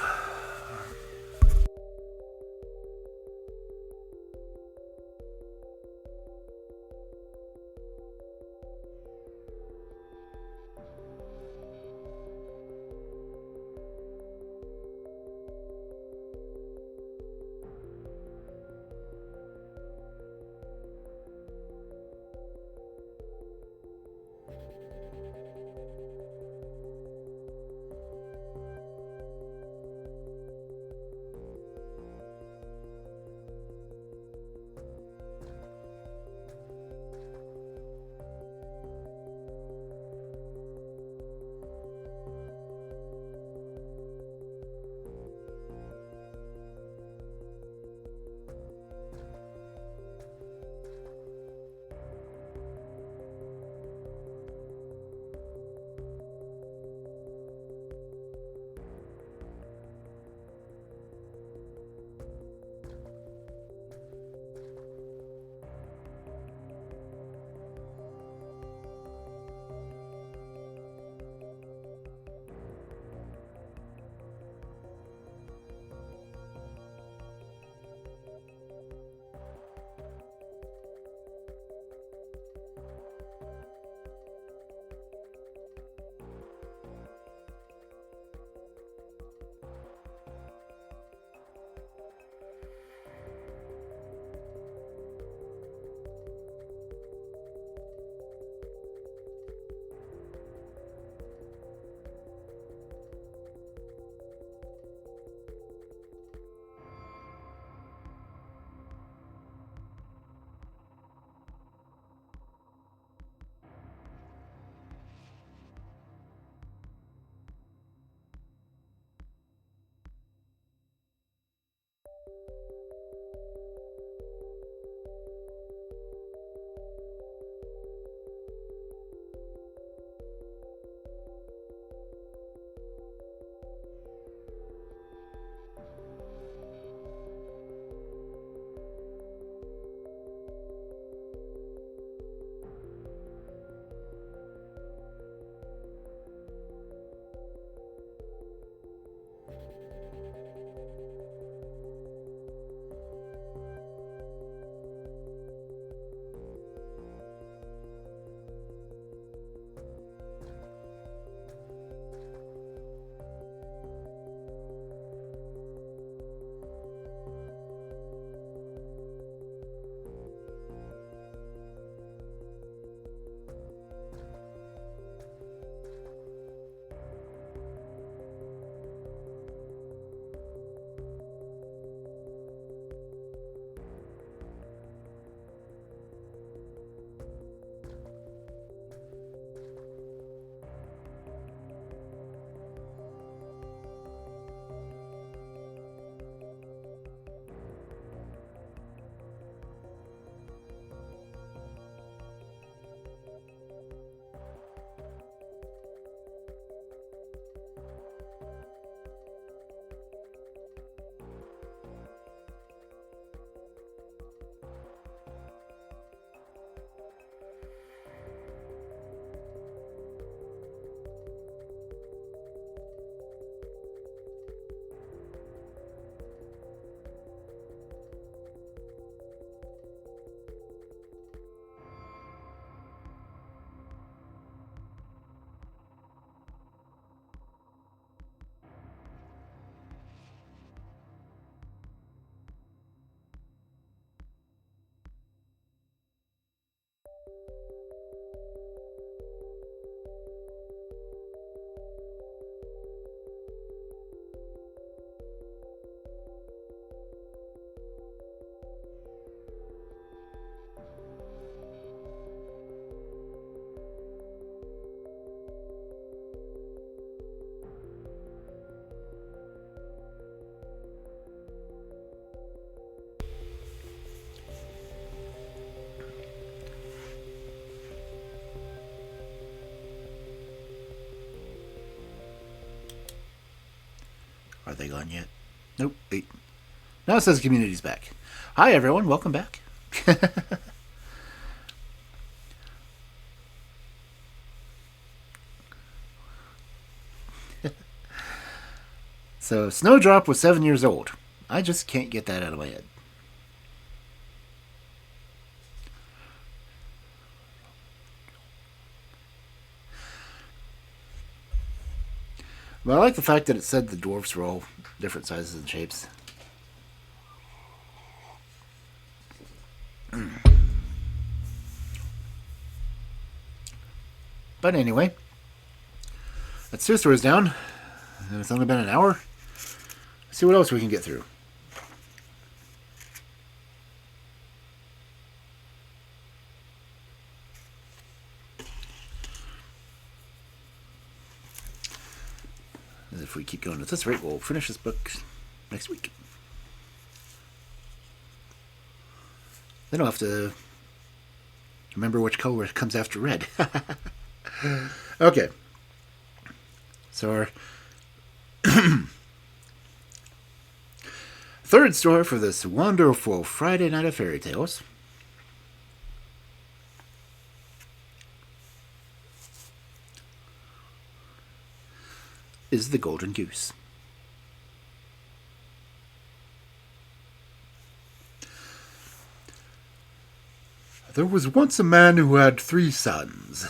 Are they gone yet? Nope. 8. Now it says community's back. Hi, everyone. Welcome back. So, Snowdrop was 7 years old. I just can't get that out of my head. But I like the fact that it said the dwarfs were all different sizes and shapes. But anyway, that's 2 stories down, and it's only been an hour. Let's see what else we can get through. If we keep going at this rate, we'll finish this book next week. Then I'll have to remember which color comes after red. Okay. So our third story for this wonderful Friday night of fairy tales is The Golden Goose. There was once a man who had 3 sons.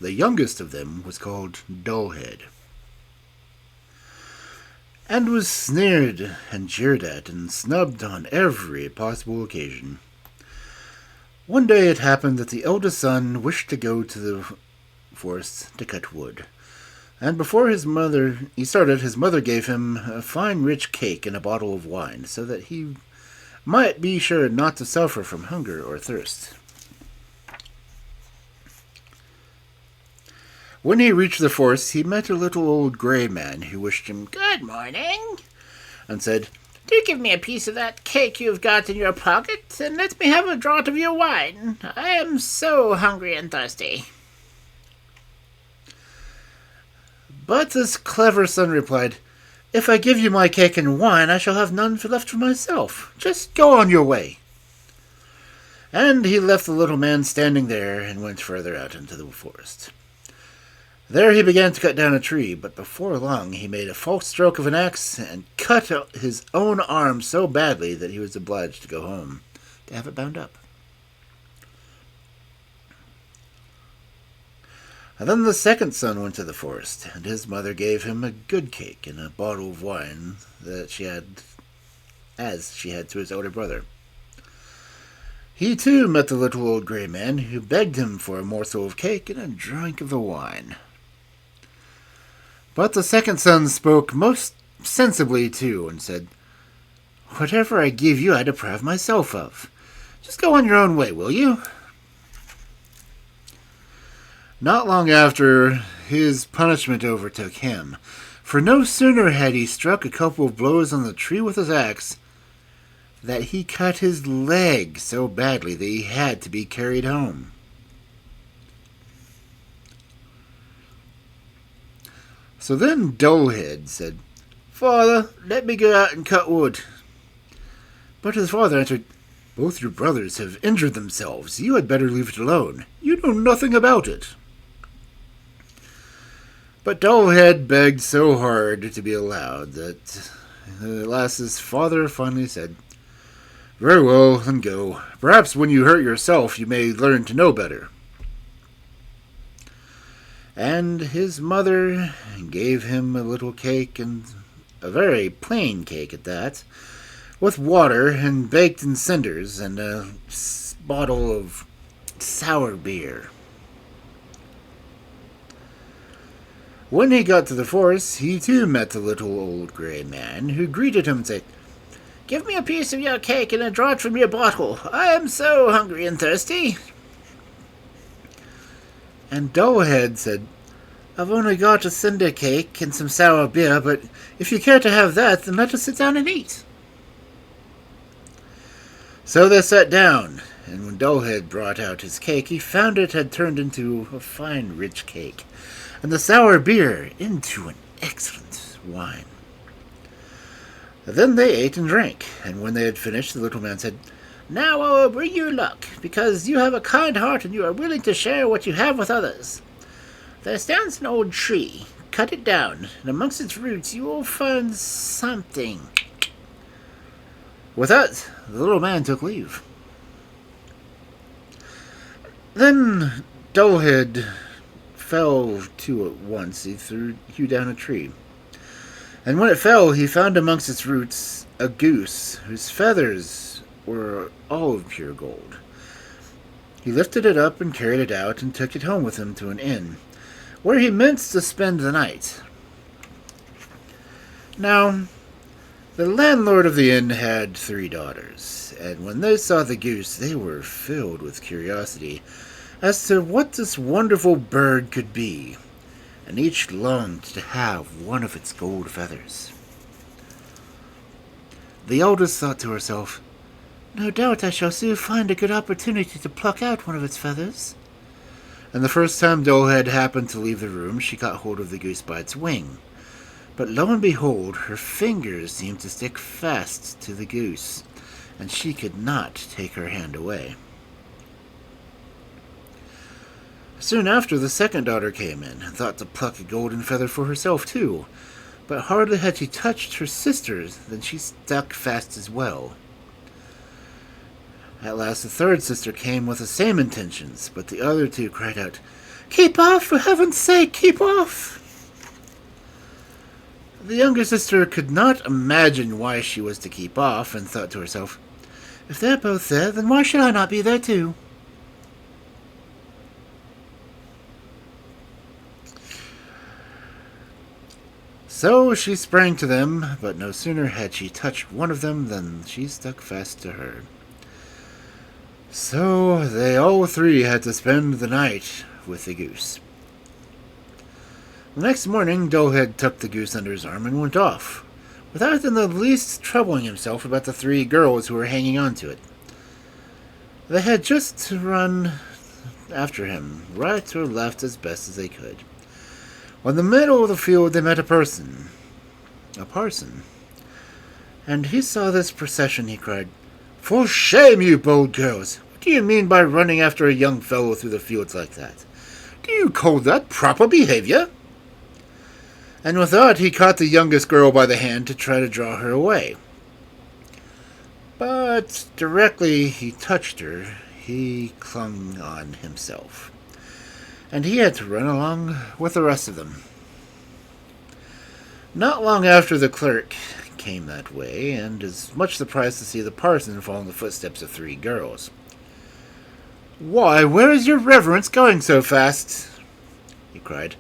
The youngest of them was called Dullhead, and was sneered and jeered at and snubbed on every possible occasion. One day it happened that the eldest son wished to go to the forest to cut wood. And before his mother gave him a fine rich cake and a bottle of wine, so that he might be sure not to suffer from hunger or thirst. When he reached the forest, he met a little old grey man who wished him good morning, and said, "Do give me a piece of that cake you've got in your pocket, and let me have a draught of your wine. I am so hungry and thirsty." But this clever son replied, "If I give you my cake and wine, I shall have none left for myself. Just go on your way." And he left the little man standing there and went further out into the forest. There he began to cut down a tree, but before long he made a false stroke of an axe and cut his own arm so badly that he was obliged to go home to have it bound up. And then the second son went to the forest, and his mother gave him a good cake and a bottle of wine that she had to his older brother. He too met the little old grey man, who begged him for a morsel of cake and a drink of the wine. But the second son spoke most sensibly too, and said, "Whatever I give you, I deprive myself of. Just go on your own way, will you?" Not long after, his punishment overtook him, for no sooner had he struck a couple of blows on the tree with his axe that he cut his leg so badly that he had to be carried home. So then Dullhead said, "Father, let me go out and cut wood." But his father answered, "Both your brothers have injured themselves. You had better leave it alone. You know nothing about it." But Dullhead begged so hard to be allowed that at last his father finally said, "Very well, then go. Perhaps when you hurt yourself you may learn to know better." And his mother gave him a little cake, and a very plain cake at that, with water and baked in cinders and a bottle of sour beer. When he got to the forest, he too met the little old grey man, who greeted him and said, "Give me a piece of your cake and a draught from your bottle. I am so hungry and thirsty." And Dullhead said, "I've only got a cinder cake and some sour beer, but if you care to have that, then let us sit down and eat." So they sat down, and when Dullhead brought out his cake, he found it had turned into a fine rich cake, and the sour beer into an excellent wine. Then they ate and drank, and when they had finished, the little man said, "Now I will bring you luck, because you have a kind heart and you are willing to share what you have with others. There stands an old tree. Cut it down, and amongst its roots you will find something." With that, the little man took leave. Then Dullhead fell to at once. He threw down a tree. And when it fell, he found amongst its roots a goose whose feathers were all of pure gold. He lifted it up and carried it out and took it home with him to an inn, where he meant to spend the night. Now, the landlord of the inn had 3 daughters, and when they saw the goose, they were filled with curiosity as to what this wonderful bird could be, and each longed to have one of its gold feathers. The eldest thought to herself, "No doubt I shall soon find a good opportunity to pluck out one of its feathers." And the first time Dullhead happened to leave the room, she got hold of the goose by its wing. But lo and behold, her fingers seemed to stick fast to the goose, and she could not take her hand away. Soon after, the second daughter came in, and thought to pluck a golden feather for herself too, but hardly had she touched her sisters than she stuck fast as well. At last the third sister came with the same intentions, but the other 2 cried out, "Keep off, for heaven's sake, keep off!" The younger sister could not imagine why she was to keep off, and thought to herself, "If they're both there, then why should I not be there too?" So she sprang to them, but no sooner had she touched one of them than she stuck fast to her. So they all 3 had to spend the night with the goose. The next morning, Dullhead took the goose under his arm and went off, without in the least troubling himself about the 3 girls who were hanging on to it. They had just to run after him, right or left, as best as they could. When in the middle of the field they met a parson. And he saw this procession, he cried, "For shame, you bold girls! What do you mean by running after a young fellow through the fields like that? Do you call that proper behavior?" And with that he caught the youngest girl by the hand to try to draw her away. But directly he touched her, he clung on himself, and he had to run along with the rest of them. Not long after, the clerk came that way, and is much surprised to see the parson follow in the footsteps of 3 girls. "Why, where is your reverence going so fast?" he cried.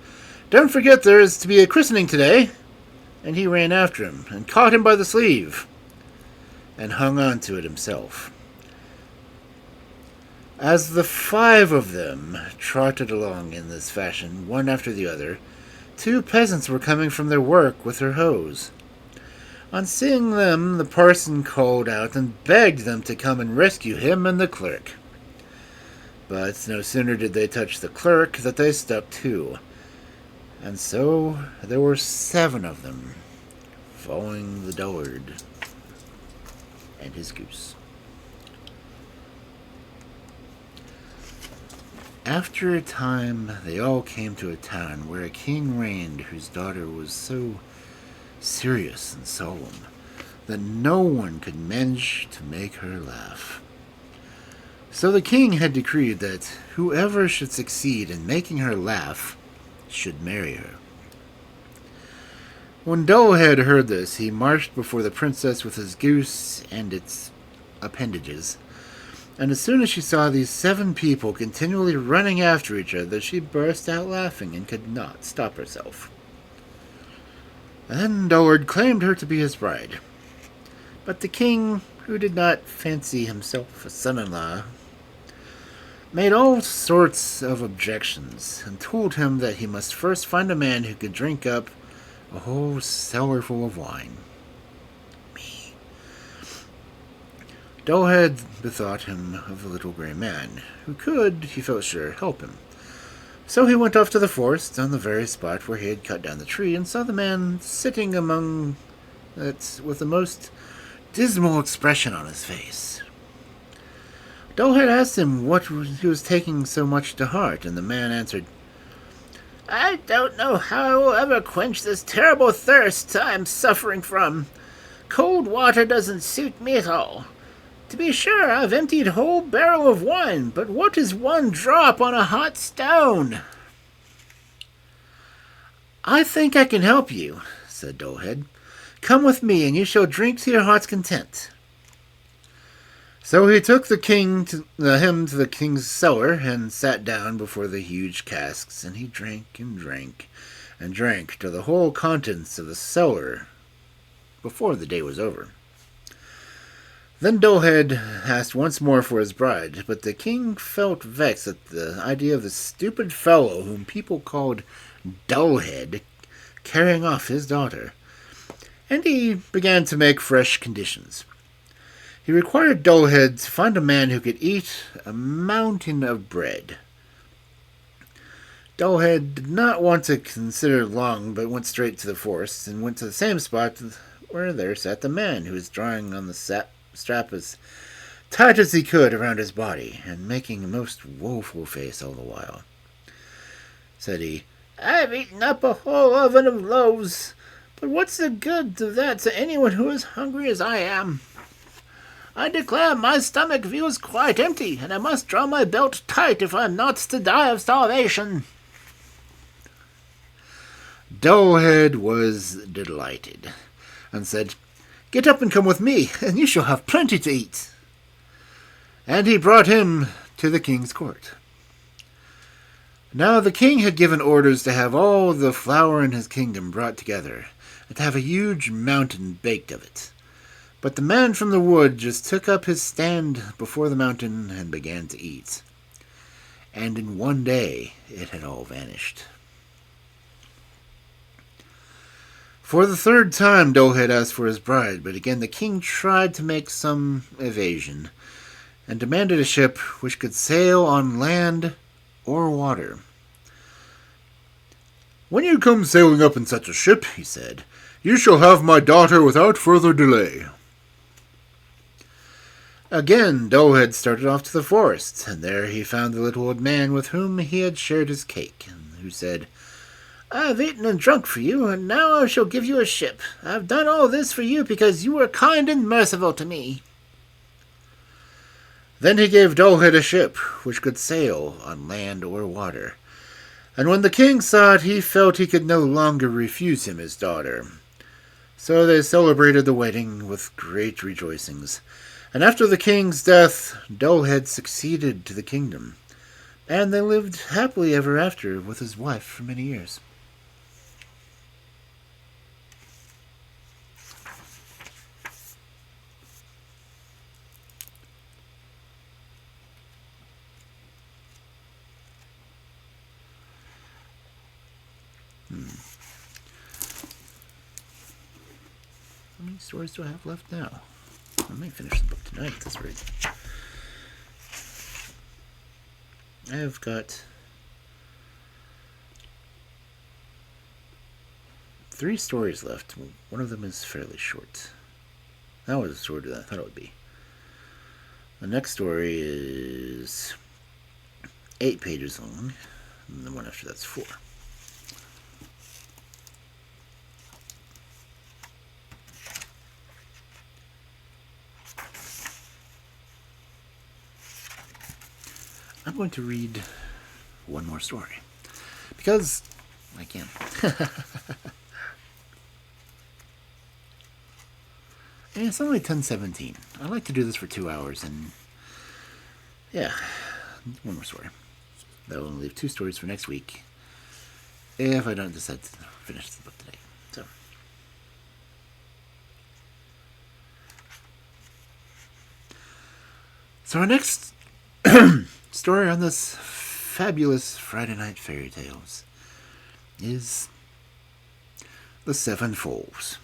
"Don't forget there is to be a christening today." And he ran after him, and caught him by the sleeve, and hung on to it himself. As the 5 of them trotted along in this fashion, one after the other, 2 peasants were coming from their work with their hoes. On seeing them, the parson called out and begged them to come and rescue him and the clerk. But no sooner did they touch the clerk than they stuck too, and so there were 7 of them, following the dullard and his goose. After a time, they all came to a town where a king reigned whose daughter was so serious and solemn that no one could manage to make her laugh. So the king had decreed that whoever should succeed in making her laugh should marry her. When Dullhead heard this, he marched before the princess with his goose and its appendages, and as soon as she saw these 7 people continually running after each other, she burst out laughing and could not stop herself. Then Dullard claimed her to be his bride. But the king, who did not fancy himself a son-in-law, made all sorts of objections, and told him that he must first find a man who could drink up a whole cellar full of wine. Me. Dullhead bethought him of the little grey man, who could, he felt sure, help him. So he went off to the forest, on the very spot where he had cut down the tree, and saw the man sitting among with the most dismal expression on his face. Dullhead asked him what he was taking so much to heart, and the man answered, "I don't know how I will ever quench this terrible thirst I am suffering from. Cold water doesn't suit me at all. To be sure, I've emptied a whole barrel of wine, but what is one drop on a hot stone?" "I think I can help you," said Dullhead. "Come with me, and you shall drink to your heart's content." So he took him to the king's cellar and sat down before the huge casks, and he drank and drank and drank to the whole contents of the cellar before the day was over. Then Dullhead asked once more for his bride, but the king felt vexed at the idea of the stupid fellow whom people called Dullhead carrying off his daughter, and he began to make fresh conditions. He required Dullhead to find a man who could eat a mountain of bread. Dullhead did not want to consider long, but went straight to the forest, and went to the same spot where there sat the man, who was drawing on the strap as tight as he could around his body, and making a most woeful face all the while. Said he, "I've eaten up a whole oven of loaves, but what's the good of that to anyone who is hungry as I am? I declare my stomach feels quite empty, and I must draw my belt tight if I'm not to die of starvation." Dullhead was delighted, and said, "Get up and come with me, and you shall have plenty to eat." And he brought him to the king's court. Now the king had given orders to have all the flour in his kingdom brought together, and to have a huge mountain baked of it. But the man from the wood just took up his stand before the mountain and began to eat. And in one day it had all vanished. For the third time Dullhead asked for his bride, but again the king tried to make some evasion, and demanded a ship which could sail on land or water. "When you come sailing up in such a ship," he said, "you shall have my daughter without further delay." Again Dullhead started off to the forest, and there he found the little old man with whom he had shared his cake, and who said, "I've eaten and drunk for you, and now I shall give you a ship. I've done all this for you because you were kind and merciful to me." Then he gave Dullhead a ship which could sail on land or water, and when the king saw it, he felt he could no longer refuse him his daughter. So they celebrated the wedding with great rejoicings, and after the king's death, Dullhead succeeded to the kingdom, and they lived happily ever after with his wife for many years. How many stories do I have left now? I might finish the book tonight at this rate. I've got 3 stories left. One of them is fairly short. That was shorter than I thought it would be. The next story is 8 pages long, and the one after that's 4. I'm going to read one more story, because I can. And it's only 10:17. I like to do this for 2 hours, and yeah, one more story. That will leave 2 stories for next week, if I don't decide to finish the book today. So our next story on this fabulous Friday Night Fairy Tales is The Seven Foals.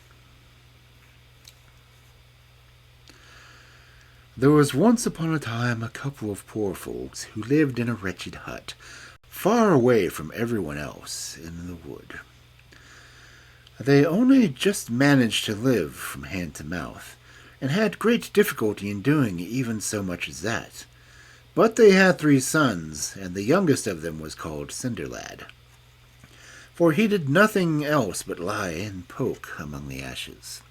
There was once upon a time a couple of poor folks who lived in a wretched hut, far away from everyone else in the wood. They only just managed to live from hand to mouth, and had great difficulty in doing even so much as that. But they had 3 sons, and the youngest of them was called Cinderlad, for he did nothing else but lie and poke among the ashes.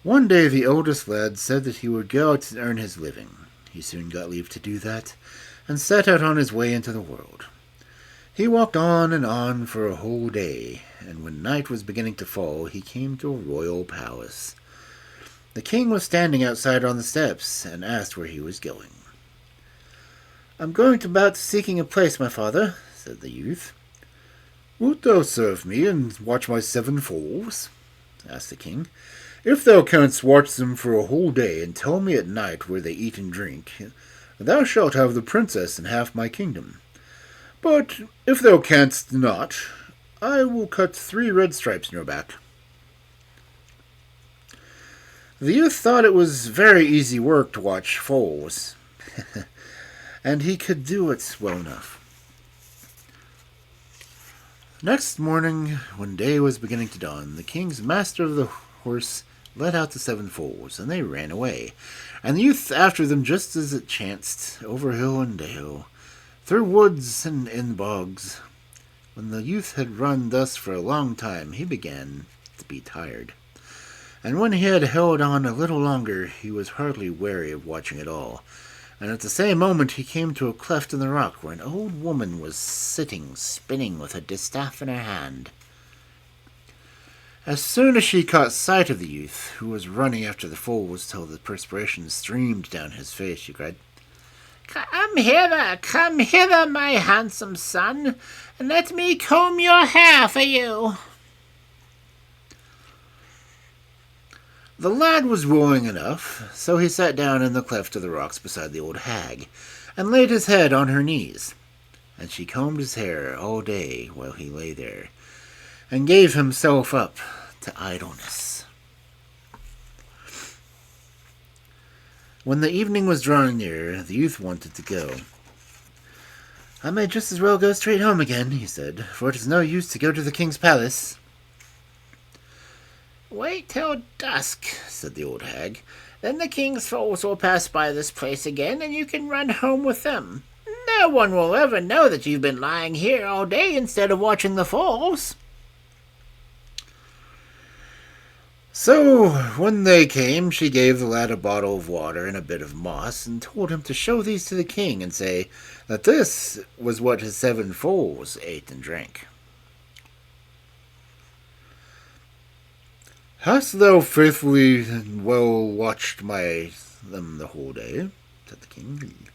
One day the oldest lad said that he would go out and earn his living. He soon got leave to do that, and set out on his way into the world. He walked on for a whole day, and when night was beginning to fall, he came to a royal palace. The king was standing outside on the steps, and asked where he was going. "I'm going about seeking a place, my father," said the youth. "Wilt thou serve me and watch my 7 foals?" asked the king. "If thou canst watch them for a whole day, and tell me at night where they eat and drink, thou shalt have the princess and half my kingdom. But if thou canst not, I will cut 3 red stripes in your back." The youth thought it was very easy work to watch foals, and he could do it well enough. Next morning, when day was beginning to dawn, the king's master of the horse led out the 7 foals, and they ran away, and the youth after them just as it chanced, over hill and dale, through woods and in bogs. When the youth had run thus for a long time, he began to be tired, and when he had held on a little longer, he was hardly weary of watching it all. And at the same moment he came to a cleft in the rock where an old woman was sitting spinning with a distaff in her hand. As soon as she caught sight of the youth, who was running after the foals till the perspiration streamed down his face, she cried, come hither, my handsome son, and let me comb your hair for you." The lad was willing enough, so he sat down in the cleft of the rocks beside the old hag, and laid his head on her knees, and she combed his hair all day while he lay there, and gave himself up to idleness. When the evening was drawing near, the youth wanted to go. "I may just as well go straight home again," he said, "for it is no use to go to the king's palace." "Wait till dusk," said the old hag. "Then the king's foals will pass by this place again, and you can run home with them. No one will ever know that you've been lying here all day instead of watching the foals." So, when they came, she gave the lad a bottle of water and a bit of moss, and told him to show these to the king, and say that this was what his 7 foals ate and drank. "Hast thou faithfully and well watched them the whole day?" said the king,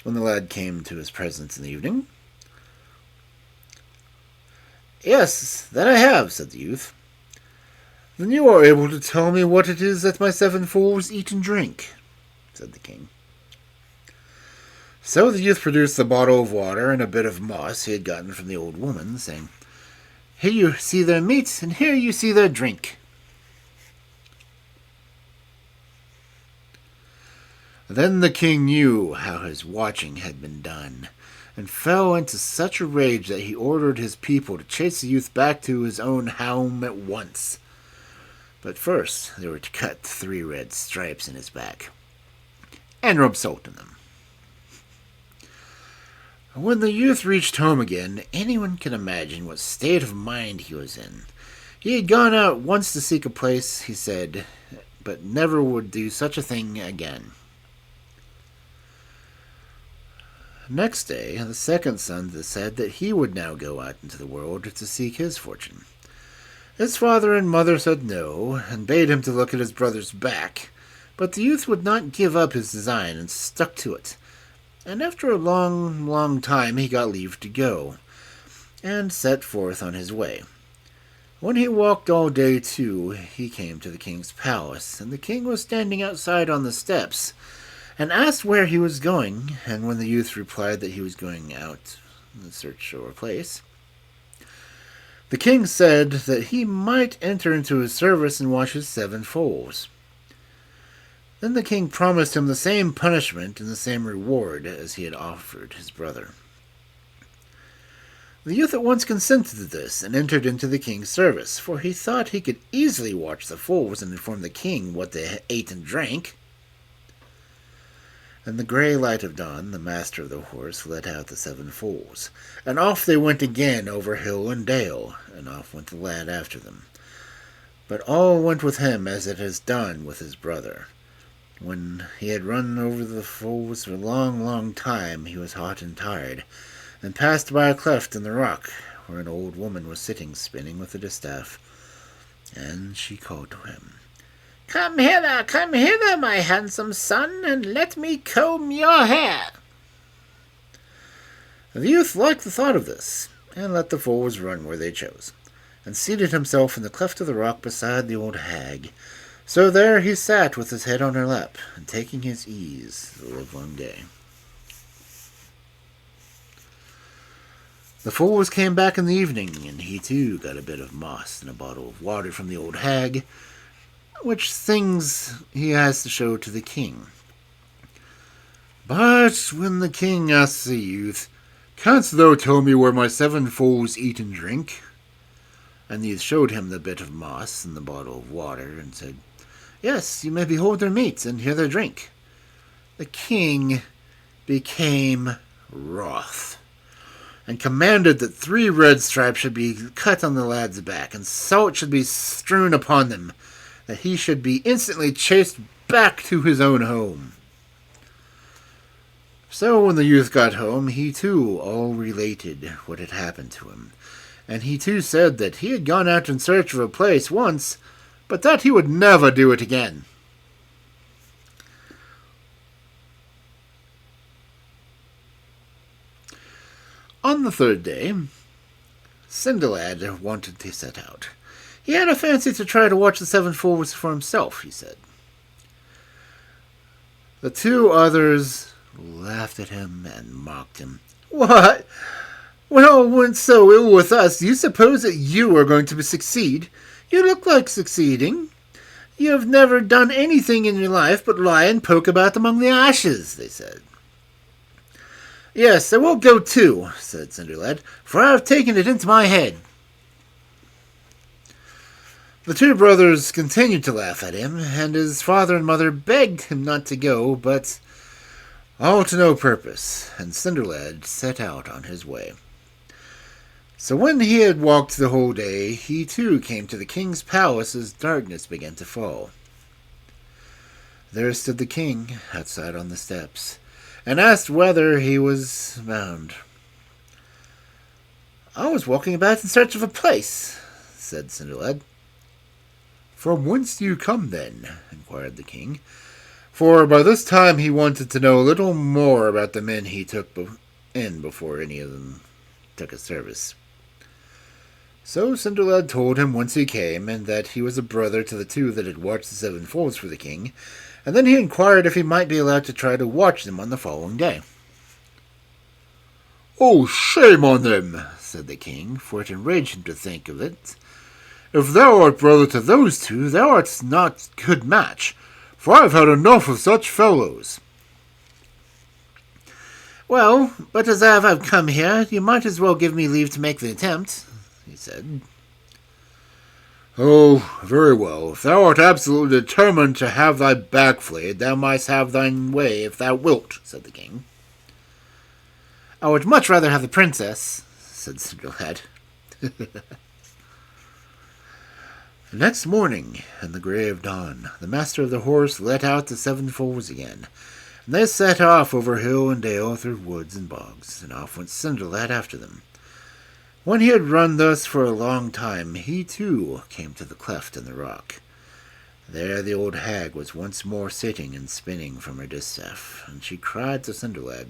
when the lad came to his presence in the evening. "Yes, that I have," said the youth. "Then you are able to tell me what it is that my 7 foals eat and drink," said the king. So the youth produced the bottle of water and a bit of moss he had gotten from the old woman, saying, "Here you see their meat, and here you see their drink." Then the king knew how his watching had been done, and fell into such a rage that he ordered his people to chase the youth back to his own home at once. But first they were to cut 3 red stripes in his back, and rub salt in them. When the youth reached home again, anyone can imagine what state of mind he was in. He had gone out once to seek a place, he said, but never would do such a thing again. Next day, the second son said that he would now go out into the world to seek his fortune. His father and mother said no, and bade him to look at his brother's back, but the youth would not give up his design and stuck to it, and after a long time he got leave to go, and set forth on his way. When he walked all day too, he came to the king's palace, and the king was standing outside on the steps, and asked where he was going, and when the youth replied that he was going out in search of a place, the king said that he might enter into his service and watch his 7 foals. Then the king promised him the same punishment and the same reward as he had offered his brother. The youth at once consented to this, and entered into the king's service, for he thought he could easily watch the foals and inform the king what they ate and drank. In the grey light of dawn, the master of the horse led out the 7 foals, and off they went again over hill and dale, and off went the lad after them. But all went with him as it has done with his brother. When he had run over the foals for a long, long time, he was hot and tired, and passed by a cleft in the rock, where an old woman was sitting spinning with a distaff, and she called to him, come hither, my handsome son, and let me comb your hair." The youth liked the thought of this, and let the foals run where they chose, and seated himself in the cleft of the rock beside the old hag. So there he sat with his head on her lap, and taking his ease the livelong day. The foals came back in the evening, and he too got a bit of moss and a bottle of water from the old hag, which things he has to show to the king. But when the king asked the youth, "Canst thou tell me where my 7 foals eat and drink?" And the youth showed him the bit of moss and the bottle of water, and said, "Yes, you may behold their meat and hear their drink." The king became wroth, and commanded that 3 red stripes should be cut on the lad's back, and salt should be strewn upon them, that he should be instantly chased back to his own home. So when the youth got home, he too all related what had happened to him, and he too said that he had gone out in search of a place once, but that he would never do it again. On the 3rd day, Cinderlad wanted to set out. He had a fancy to try to watch the 7 foals for himself, he said. The 2 others laughed at him and mocked him. "What? When all went so ill with us, do you suppose that you are going to succeed? You look like succeeding. You have never done anything in your life but lie and poke about among the ashes," they said. "Yes, I will go too," said Cinderlad, "for I have taken it into my head." The 2 brothers continued to laugh at him, and his father and mother begged him not to go, but all to no purpose, and Cinderlad set out on his way. So when he had walked the whole day, he too came to the king's palace as darkness began to fall. There stood the king outside on the steps, and asked whither he was bound. "I was walking about in search of a place," said Cinderlad. "From whence do you come, then?" inquired the king, for by this time he wanted to know a little more about the men he took in before any of them took his service. So Cinderlad told him whence he came, and that he was a brother to the 2 that had watched the 7 foals for the king, and then he inquired if he might be allowed to try to watch them on the following day. "Oh, shame on them," said the king, for it enraged him to think of it. "If thou art brother to those 2, thou art not good match, for I have had enough of such fellows." "Well, but as I have come here, you might as well give me leave to make the attempt," he said. "Oh, very well. If thou art absolutely determined to have thy back flayed, thou mightst have thine way if thou wilt," said the king. "I would much rather have the princess," said Cinderlad. Next morning, in the grey of dawn, the master of the horse let out the 7 foals again, and they set off over hill and dale through woods and bogs, and off went Cinderlad after them. When he had run thus for a long time, he too came to the cleft in the rock. There the old hag was once more sitting and spinning from her distaff, and she cried to Cinderlad,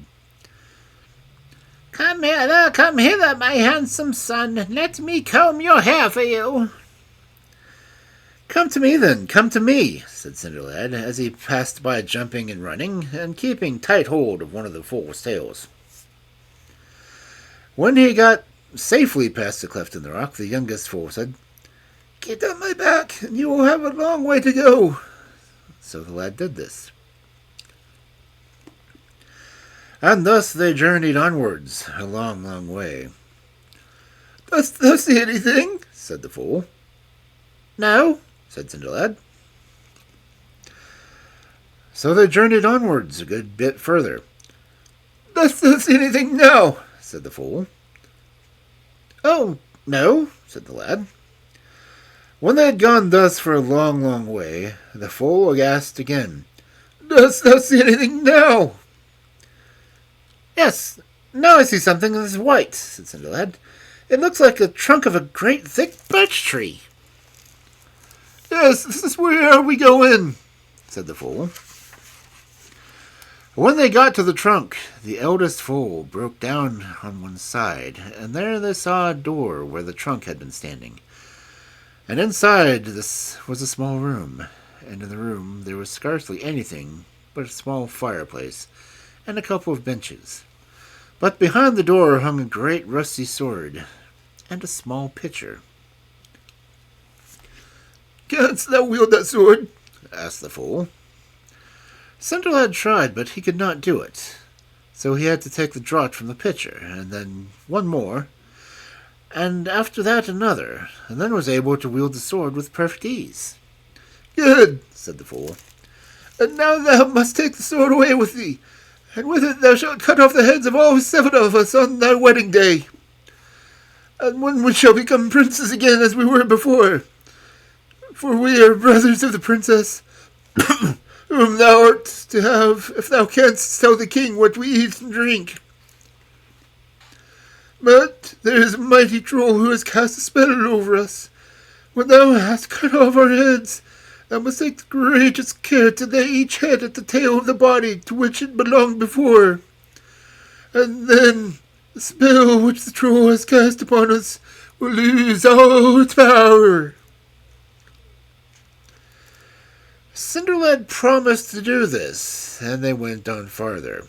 come hither, my handsome son, let me comb your hair for you." "Come to me, then, come to me," said Cinderlad, as he passed by jumping and running, and keeping tight hold of one of the foal's tails. When he got safely past the cleft in the rock, the youngest foal said, "Get on my back, and you will have a long way to go." So the lad did this. And thus they journeyed onwards a long, long way. Dost thou see anything? Said the fool. No, said Cinderlad. So they journeyed onwards a good bit further. Dost thou see anything now? Said the fool. Oh, no, said the lad. When they had gone thus for a long, long way, the fool asked again, Dost thou see anything now? Yes, now I see something that is white, said Cinderlad. It looks like the trunk of a great thick birch tree. Yes, this is where we go in, said the fool. When they got to the trunk, the eldest foal broke down on one side, and there they saw a door where the trunk had been standing. And inside this was a small room, and in the room there was scarcely anything but a small fireplace and a couple of benches. But behind the door hung a great rusty sword and a small pitcher. Canst thou wield that sword? Asked the fool. Cinderlad tried, but he could not do it. So he had to take the draught from the pitcher, and then one more, and after that another, and then was able to wield the sword with perfect ease. Good, said the fool. And now thou must take the sword away with thee, and with it thou shalt cut off the heads of all 7 of us on thy wedding day. And when we shall become princes again as we were before, for we are brothers of the princess, whom thou art to have, if thou canst tell the king what we eat and drink. But there is a mighty troll who has cast a spell over us. When thou hast cut off our heads, thou must take the greatest care to lay each head at the tail of the body to which it belonged before. And then the spell which the troll has cast upon us will lose all its power. Cinderlad promised to do this, and they went on farther.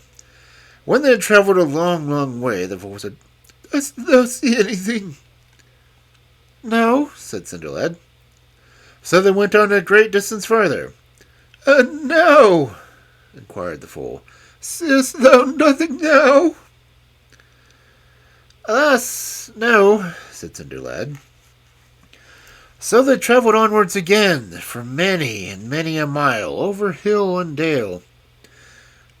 When they had travelled a long, long way, the fool said, Dost thou see anything? No, said Cinderlad. So they went on a great distance farther. And now, inquired the fool, seest thou nothing now? Alas, no, said Cinderlad. So they travelled onwards again for many and many a mile, over hill and dale.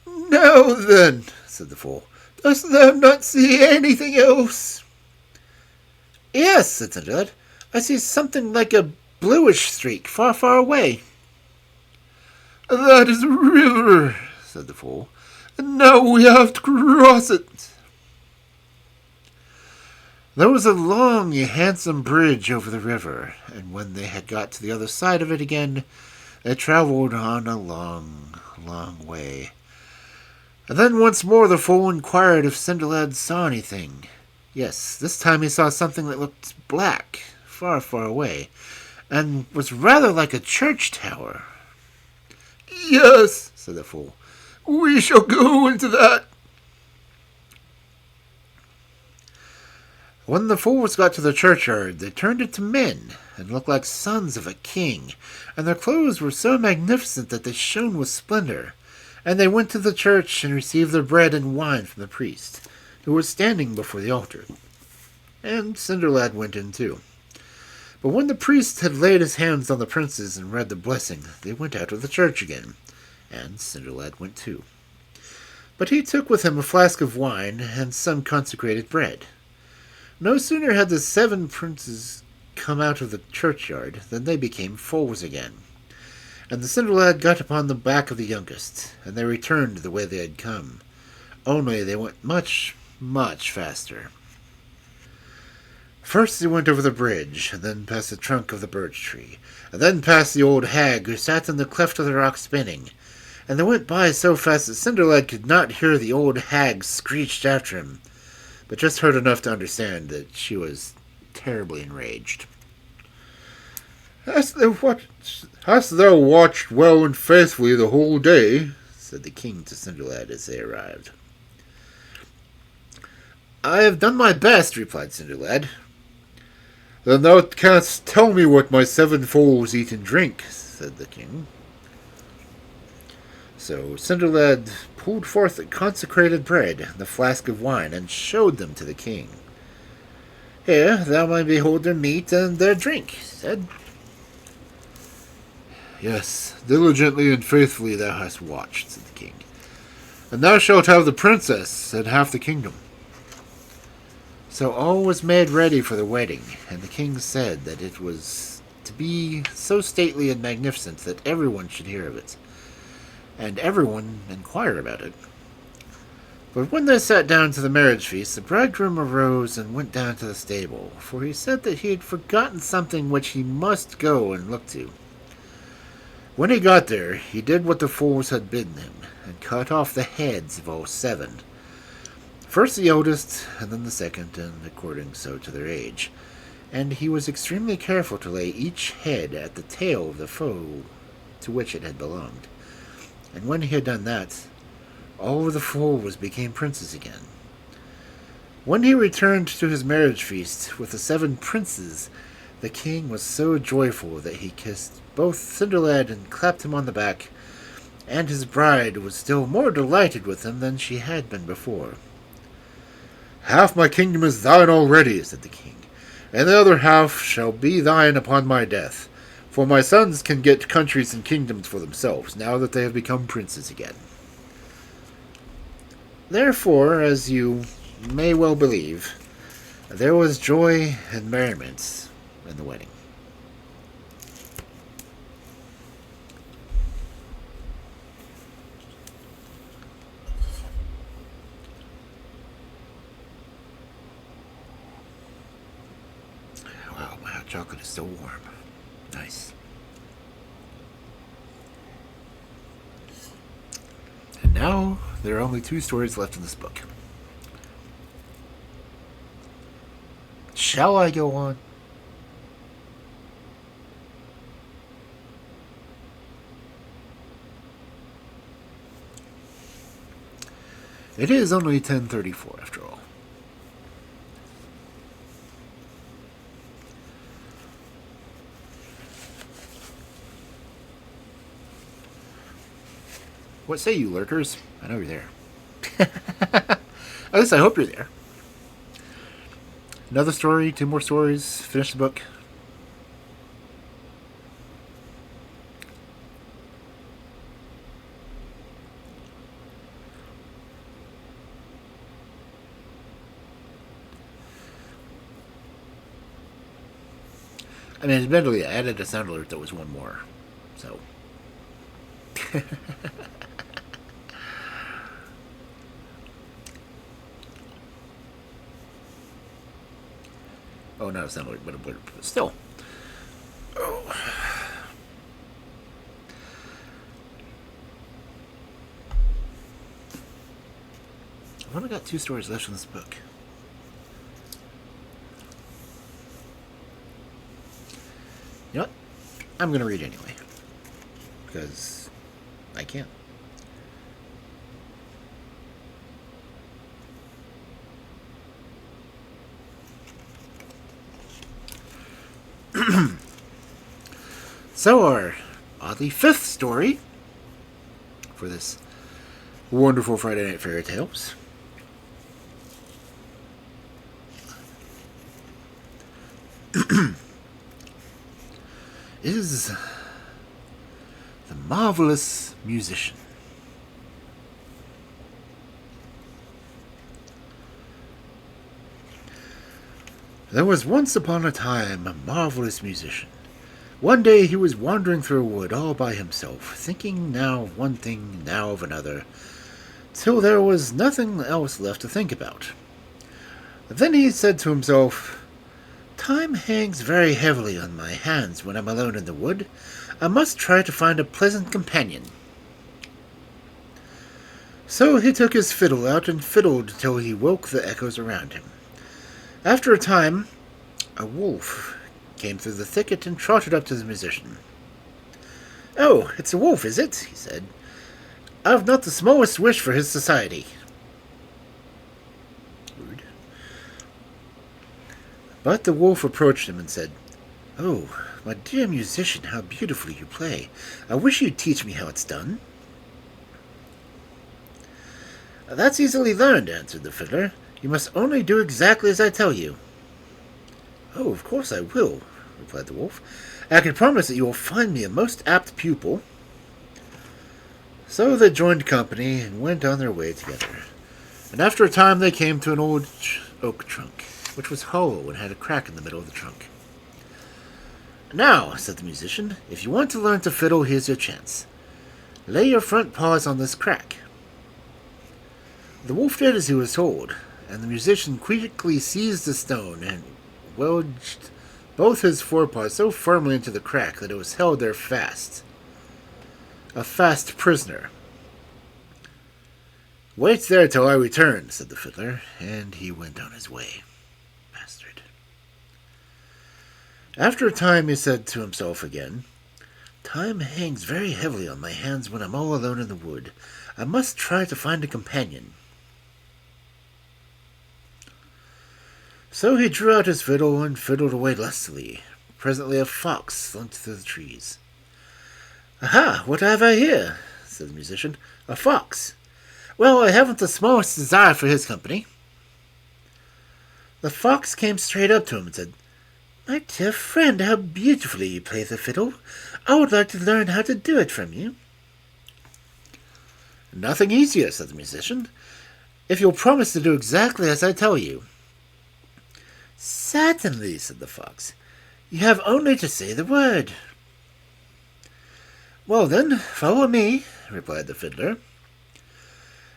Now then, said the fool, dost thou not see anything else? Yes, said Cinderlad, I see something like a bluish streak far, far away. That is a river, said the fool, and now we have to cross it. There was a long, handsome bridge over the river, and when they had got to the other side of it again, they travelled on a long, long way. And then once more the fool inquired if Cinderlad saw anything. Yes, this time he saw something that looked black, far, far away, and was rather like a church tower. Yes, said the fool, we shall go into that. When the fools got to the churchyard, they turned into men, and looked like sons of a king, and their clothes were so magnificent that they shone with splendor. And they went to the church and received their bread and wine from the priest, who was standing before the altar. And Cinderlad went in too. But when the priest had laid his hands on the princes and read the blessing, they went out of the church again, and Cinderlad went too. But he took with him a flask of wine and some consecrated bread. No sooner had the 7 princes come out of the churchyard than they became foals again. And the Cinderlad got upon the back of the youngest, and they returned the way they had come. Only they went much, much faster. First they went over the bridge, and then past the trunk of the birch tree, and then past the old hag who sat in the cleft of the rock spinning. And they went by so fast that Cinderlad could not hear the old hag screeched after him, but just heard enough to understand that she was terribly enraged. Hast thou watched well and faithfully the whole day? Said the king to Cinderlad as they arrived. I have done my best, replied Cinderlad. Then thou canst tell me what my 7 foals eat and drink, said the king. So Cinderlad pulled forth the consecrated bread and the flask of wine, and showed them to the king. Here, thou may behold their meat and their drink, he said. Yes, diligently and faithfully thou hast watched, said the king. And thou shalt have the princess and half the kingdom. So all was made ready for the wedding, and the king said that it was to be so stately and magnificent that everyone should hear of it, and everyone inquire about it. But when they sat down to the marriage feast, the bridegroom arose and went down to the stable, for he said that he had forgotten something which he must go and look to. When he got there, he did what the fools had bidden him, and cut off the heads of all 7. First the eldest, and then the second, and according so to their age. And he was extremely careful to lay each head at the tail of the foal to which it had belonged. And when he had done that, all of the foals became princes again. When he returned to his marriage feast with the 7 princes, the king was so joyful that he kissed both Cinderlad and clapped him on the back, and his bride was still more delighted with him than she had been before. Half my kingdom is thine already, said the king, and the other half shall be thine upon my death, for my sons can get countries and kingdoms for themselves, now that they have become princes again. Therefore, as you may well believe, there was joy and merriment in the wedding. Wow, my hot chocolate is still warm. Nice. And now, there are only 2 stories left in this book. Shall I go on? It is only 10:34 after all. What say you, lurkers? I know you're there. At least I hope you're there. Another story, 2 more stories, finish the book. I mean, admittedly, I added a sound alert that was 1 more, so. Oh, not a sound alert, but a blurb. But still. Oh. I've only got 2 stories left in this book. You know what? I'm going to read anyway. Because I can. So our oddly 5th story for this wonderful Friday Night Fairy Tales is The Marvelous Musician. There was once upon a time a marvelous musician. One day he was wandering through a wood all by himself, thinking now of one thing, now of another, till there was nothing else left to think about. Then he said to himself, "Time hangs very heavily on my hands when I'm alone in the wood. I must try to find a pleasant companion." So he took his fiddle out and fiddled till he woke the echoes around him. After a time, a wolf came through the thicket and trotted up to the musician. "Oh, it's a wolf, is it?" he said. "I've not the smallest wish for his society." Rude. But the wolf approached him and said, "Oh, my dear musician, how beautifully you play. I wish you'd teach me how it's done." "That's easily learned," answered the fiddler. "You must only do exactly as I tell you." "Oh, of course I will," replied the wolf. "I can promise that you will find me a most apt pupil." So they joined company and went on their way together. And after a time they came to an old oak trunk, which was hollow and had a crack in the middle of the trunk. "Now," said the musician, "if you want to learn to fiddle, here's your chance. Lay your front paws on this crack." The wolf did as he was told, and the musician quickly seized the stone and wedged both his forepaws so firmly into the crack that it was held there fast. A fast prisoner. "Wait there till I return," said the fiddler, and he went on his way. Bastard. After a time he said to himself again, "Time hangs very heavily on my hands when I'm all alone in the wood. I must try to find a companion." So he drew out his fiddle and fiddled away lustily. Presently a fox slunk through the trees. "Aha, what have I here?" said the musician. "A fox. Well, I haven't the smallest desire for his company." The fox came straight up to him and said, "My dear friend, how beautifully you play the fiddle. I would like to learn how to do it from you." "Nothing easier," said the musician, "if you'll promise to do exactly as I tell you." "Certainly," said the fox. "You have only to say the word." "Well, then, follow me," replied the fiddler.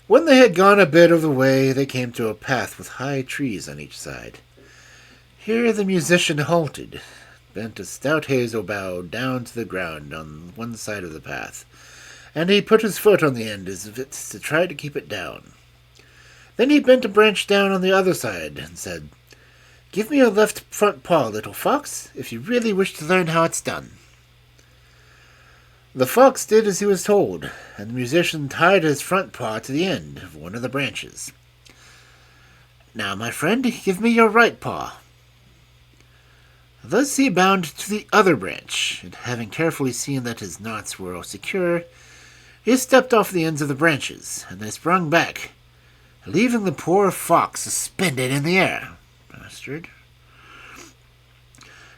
When they had gone a bit of the way, they came to a path with high trees on each side. Here the musician halted, bent a stout hazel bough down to the ground on one side of the path, and he put his foot on the end as if to try to keep it down. Then he bent a branch down on the other side and said, "Give me your left front paw, little fox, if you really wish to learn how it's done." The fox did as he was told, and the musician tied his front paw to the end of one of the branches. "Now, my friend, give me your right paw." Thus he bound to the other branch, and having carefully seen that his knots were all secure, he stepped off the ends of the branches, and they sprung back, leaving the poor fox suspended in the air. Bastard.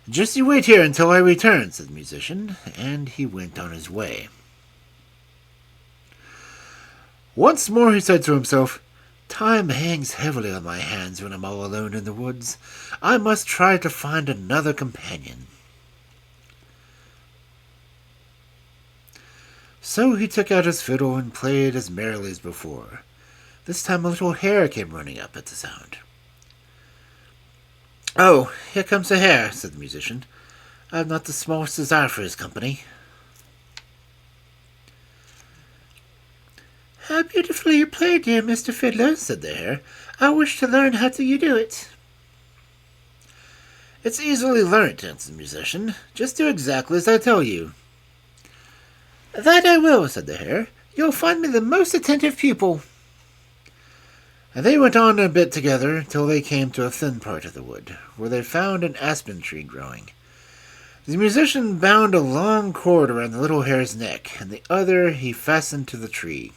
"Just you wait here until I return," said the musician, and he went on his way. Once more he said to himself, "Time hangs heavily on my hands when I'm all alone in the woods. I must try to find another companion." So he took out his fiddle and played as merrily as before. This time a little hare came running up at the sound. "Oh, here comes a hare," said the musician. "I have not the smallest desire for his company." "How beautifully you play, dear Mr. Fiddler," said the hare. "I wish to learn how you do it." "It's easily learnt," answered the musician. "Just do exactly as I tell you." "That I will," said the hare. "You'll find me the most attentive pupil." And they went on a bit together till they came to a thin part of the wood, where they found an aspen tree growing. The musician bound a long cord around the little hare's neck, and the other he fastened to the tree.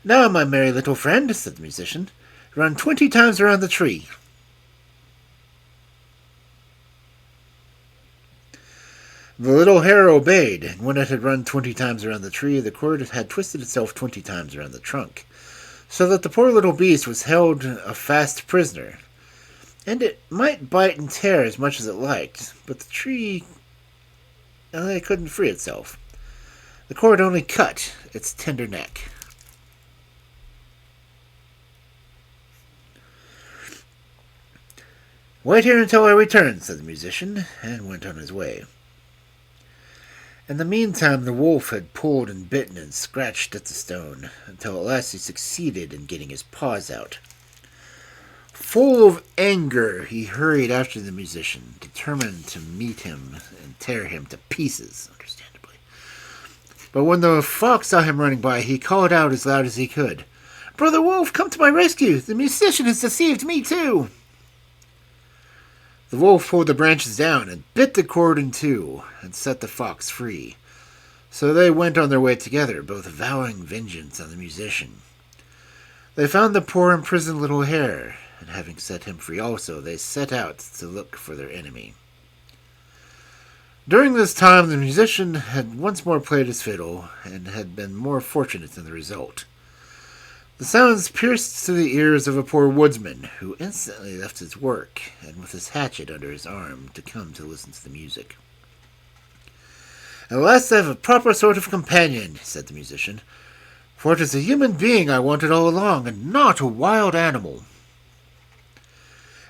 "Now, my merry little friend," said the musician, "run 20 times around the tree." The little hare obeyed, and when it had run 20 times around the tree, the cord had twisted itself 20 times around the trunk, so that the poor little beast was held a fast prisoner. And it might bite and tear as much as it liked, but the tree it couldn't free itself. The cord only cut its tender neck. "Wait here until I return," said the musician, and went on his way. In the meantime the wolf had pulled and bitten and scratched at the stone, until at last he succeeded in getting his paws out. Full of anger, he hurried after the musician, determined to meet him and tear him to pieces, understandably. But when the fox saw him running by, he called out as loud as he could, "Brother Wolf, come to my rescue! The musician has deceived me too!" The wolf pulled the branches down and bit the cord in two and set the fox free. So they went on their way together, both vowing vengeance on the musician. They found the poor imprisoned little hare, and having set him free also, they set out to look for their enemy. During this time, the musician had once more played his fiddle, and had been more fortunate in the result. The sounds pierced to the ears of a poor woodsman, who instantly left his work, and with his hatchet under his arm, to come to listen to the music. "At last I have a proper sort of companion," said the musician, "for it is a human being I wanted all along, and not a wild animal."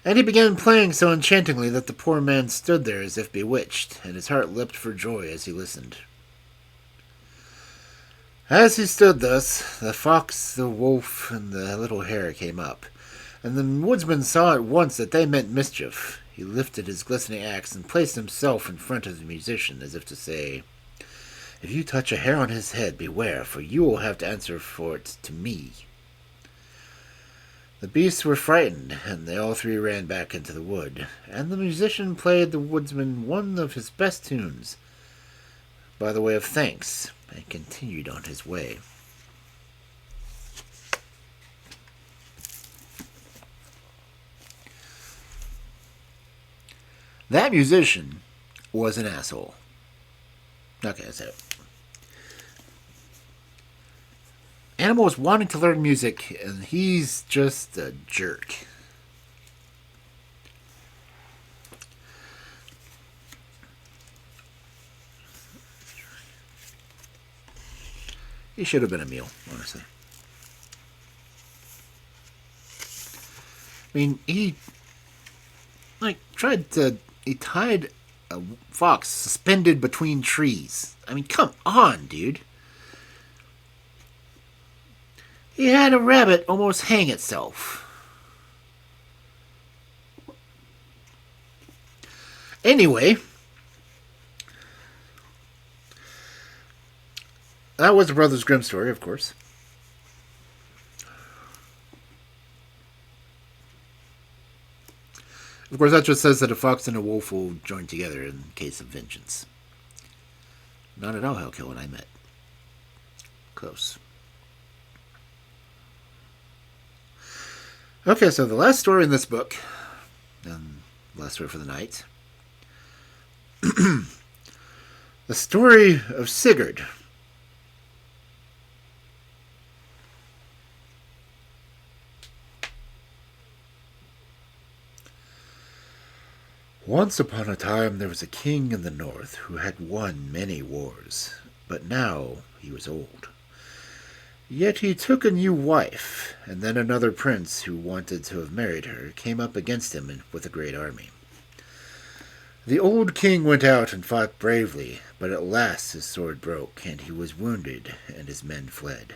And he began playing so enchantingly that the poor man stood there as if bewitched, and his heart leapt for joy as he listened. As he stood thus, the fox, the wolf, and the little hare came up, and the woodsman saw at once that they meant mischief. He lifted his glistening axe and placed himself in front of the musician, as if to say, "If you touch a hair on his head, beware, for you will have to answer for it to me." The beasts were frightened, and they all three ran back into the wood, and the musician played the woodsman one of his best tunes, by the way of thanks, and continued on his way. That musician was an asshole. Okay, so Animal was wanting to learn music, and he's just a jerk. He should have been a meal, honestly. I mean, he tied a fox suspended between trees. I mean, come on, dude. He had a rabbit almost hang itself. Anyway, that was the Brothers Grimm story, of course. Of course, that just says that a fox and a wolf will join together in case of vengeance. Not at all how Kill and I met. Close. Okay, so the last story in this book, and last story for the night, the Story of Sigurd. Once upon a time there was a king in the north who had won many wars, but now he was old. Yet he took a new wife, and then another prince who wanted to have married her came up against him with a great army. The old king went out and fought bravely, but at last his sword broke, and he was wounded, and his men fled.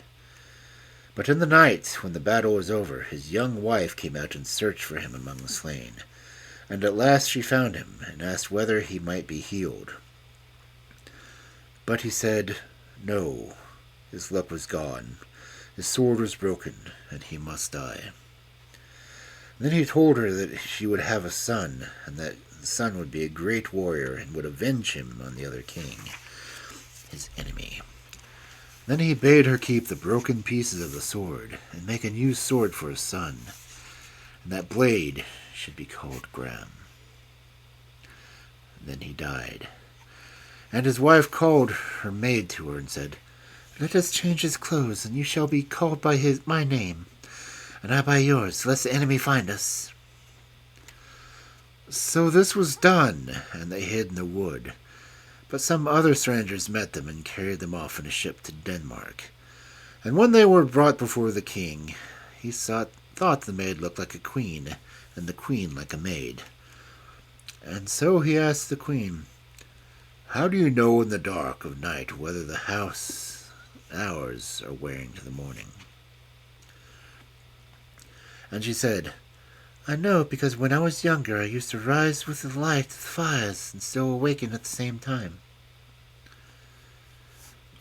But in the night, when the battle was over, his young wife came out and searched for him among the slain. And at last she found him, and asked whether he might be healed. But he said, no, his luck was gone, his sword was broken, and he must die. Then he told her that she would have a son, and that the son would be a great warrior, and would avenge him on the other king, his enemy. Then he bade her keep the broken pieces of the sword, and make a new sword for his son, and that blade should be called Graham. Then he died, and his wife called her maid to her and said, let us change his clothes, and you shall be called by my name, and I by yours, lest the enemy find us. So this was done, and they hid in the wood. But some other strangers met them and carried them off in a ship to Denmark. And when they were brought before the king, he thought the maid looked like a queen, and the queen like a maid. And so he asked the queen, how do you know in the dark of night whether the hours are wearing to the morning? And she said, I know, because when I was younger I used to rise with the light of the fires and still awaken at the same time.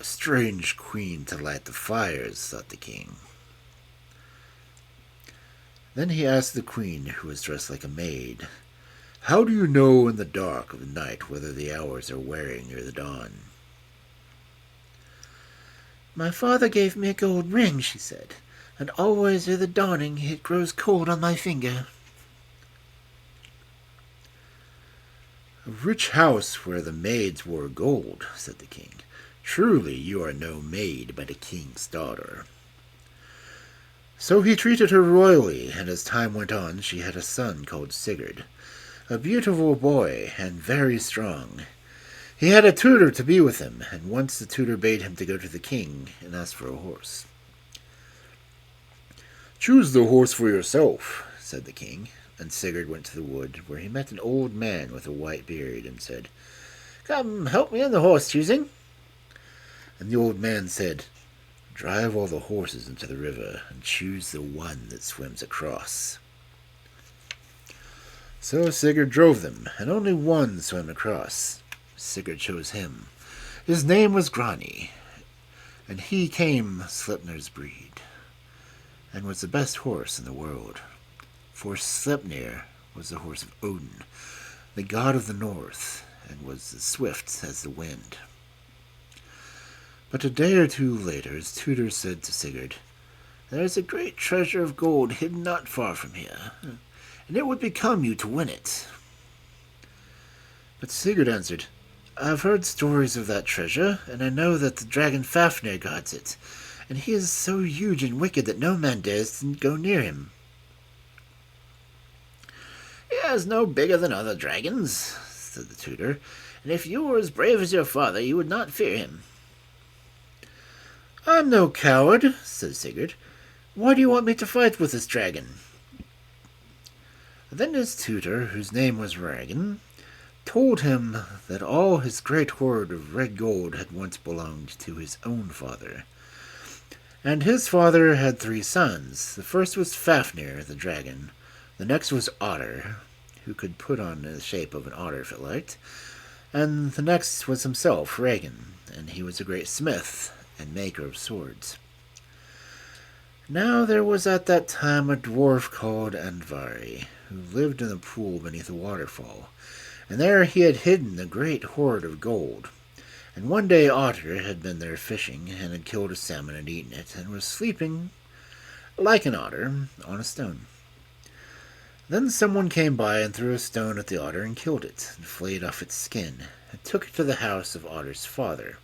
A strange queen to light the fires, thought the king. Then he asked the queen, who was dressed like a maid, how do you know in the dark of the night whether the hours are wearing near the dawn? My father gave me a gold ring, she said. and always ere the dawning it grows cold on my finger. A rich house where the maids wore gold, said the king. Truly you are no maid, but a king's daughter. So he treated her royally, and as time went on she had a son called Sigurd, a beautiful boy and very strong. He had a tutor to be with him, and once the tutor bade him to go to the king and ask for a horse. Choose the horse for yourself, said the king, and Sigurd went to the wood, where he met an old man with a white beard, and said, Come, help me in the horse choosing. And the old man said, Drive all the horses into the river, and choose the one that swims across. So Sigurd drove them, and only one swam across. Sigurd chose him. His name was Grani, and he came Sleipnir's breed, and was the best horse in the world. For Sleipnir was the horse of Odin, the god of the north, and was as swift as the wind. But a day or two later his tutor said to Sigurd, There is a great treasure of gold hidden not far from here, and it would become you to win it. But Sigurd answered, I have heard stories of that treasure, and I know that the dragon Fafnir guards it, and he is so huge and wicked that no man dares to go near him. He is no bigger than other dragons, said the tutor, and if you were as brave as your father, you would not fear him. I'm no coward, said Sigurd. Why do you want me to fight with this dragon? Then his tutor, whose name was Ragan, told him that all his great hoard of red gold had once belonged to his own father. And his father had 3 sons. The first was Fafnir, the dragon. The next was Otter, who could put on the shape of an otter if it liked. And the next was himself, Ragan, and he was a great smith and maker of swords. Now there was at that time a dwarf called Andvari, who lived in a pool beneath a waterfall, and there he had hidden a great hoard of gold. And one day Otter had been there fishing, and had killed a salmon and eaten it, and was sleeping, like an otter, on a stone. Then someone came by and threw a stone at the otter and killed it, and flayed off its skin, and took it to the house of Otter's father.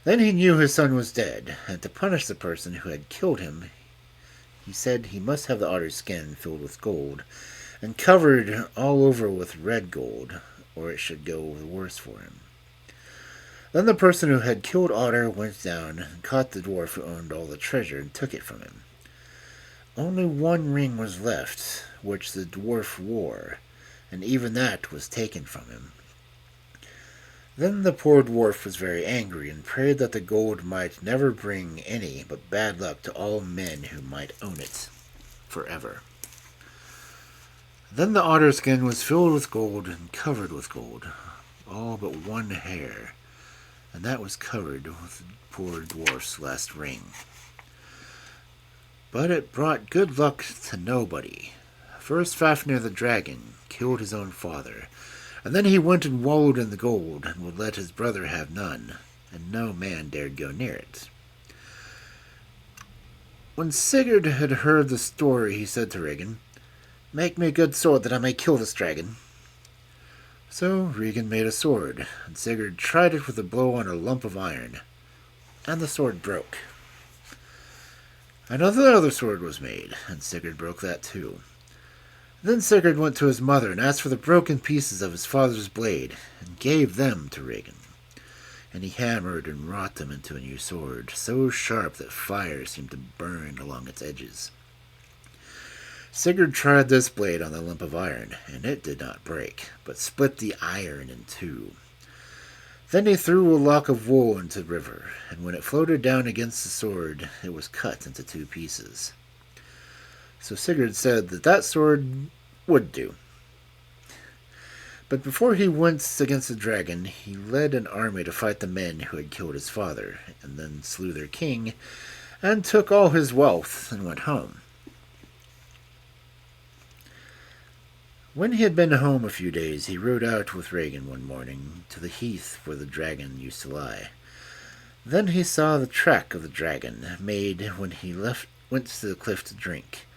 Then he knew his son was dead, and to punish the person who had killed him, he said he must have the otter's skin filled with gold, and covered all over with red gold, or it should go the worse for him. Then the person who had killed Otter went down and caught the dwarf who owned all the treasure and took it from him. Only one ring was left, which the dwarf wore, and even that was taken from him. Then the poor dwarf was very angry, and prayed that the gold might never bring any but bad luck to all men who might own it forever. Then the otter skin was filled with gold and covered with gold, all but one hair, and that was covered with the poor dwarf's last ring. But it brought good luck to nobody. First Fafnir the dragon killed his own father, and then he went and wallowed in the gold, and would let his brother have none, and no man dared go near it. When Sigurd had heard the story, he said to Regan, Make me a good sword that I may kill this dragon. So Regan made a sword, and Sigurd tried it with a blow on a lump of iron, and the sword broke. Another sword was made, and Sigurd broke that too. Then Sigurd went to his mother and asked for the broken pieces of his father's blade, and gave them to Regan. And he hammered and wrought them into a new sword, so sharp that fire seemed to burn along its edges. Sigurd tried this blade on the lump of iron, and it did not break, but split the iron in 2. Then he threw a lock of wool into the river, and when it floated down against the sword, it was cut into 2 pieces. So Sigurd said that sword would do. But before he went against the dragon, he led an army to fight the men who had killed his father, and then slew their king, and took all his wealth, and went home. When he had been home a few days, he rode out with Regan one morning to the heath where the dragon used to lie. Then he saw the track of the dragon made when he left went to the cliff to drink,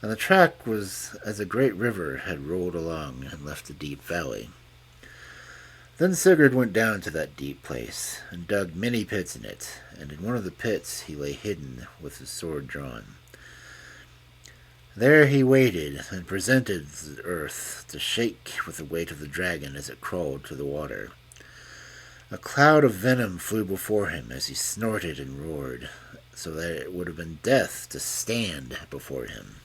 and the track was as a great river had rolled along and left a deep valley. Then Sigurd went down to that deep place, and dug many pits in it, and in one of the pits he lay hidden with his sword drawn. There he waited, and presented the earth to shake with the weight of the dragon as it crawled to the water. A cloud of venom flew before him as he snorted and roared, so that it would have been death to stand before him.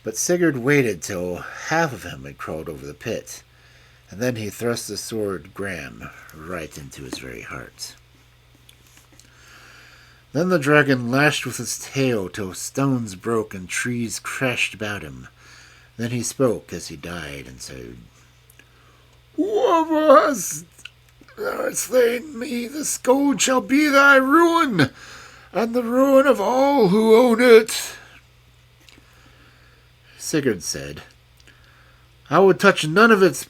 But Sigurd waited till half of him had crawled over the pit, and then he thrust the sword Gram right into his very heart. Then the dragon lashed with his tail till stones broke and trees crashed about him. Then he spoke as he died and said, "Whoever has slain me, this gold shall be thy ruin, and the ruin of all who own it." Sigurd said, "I would touch none of it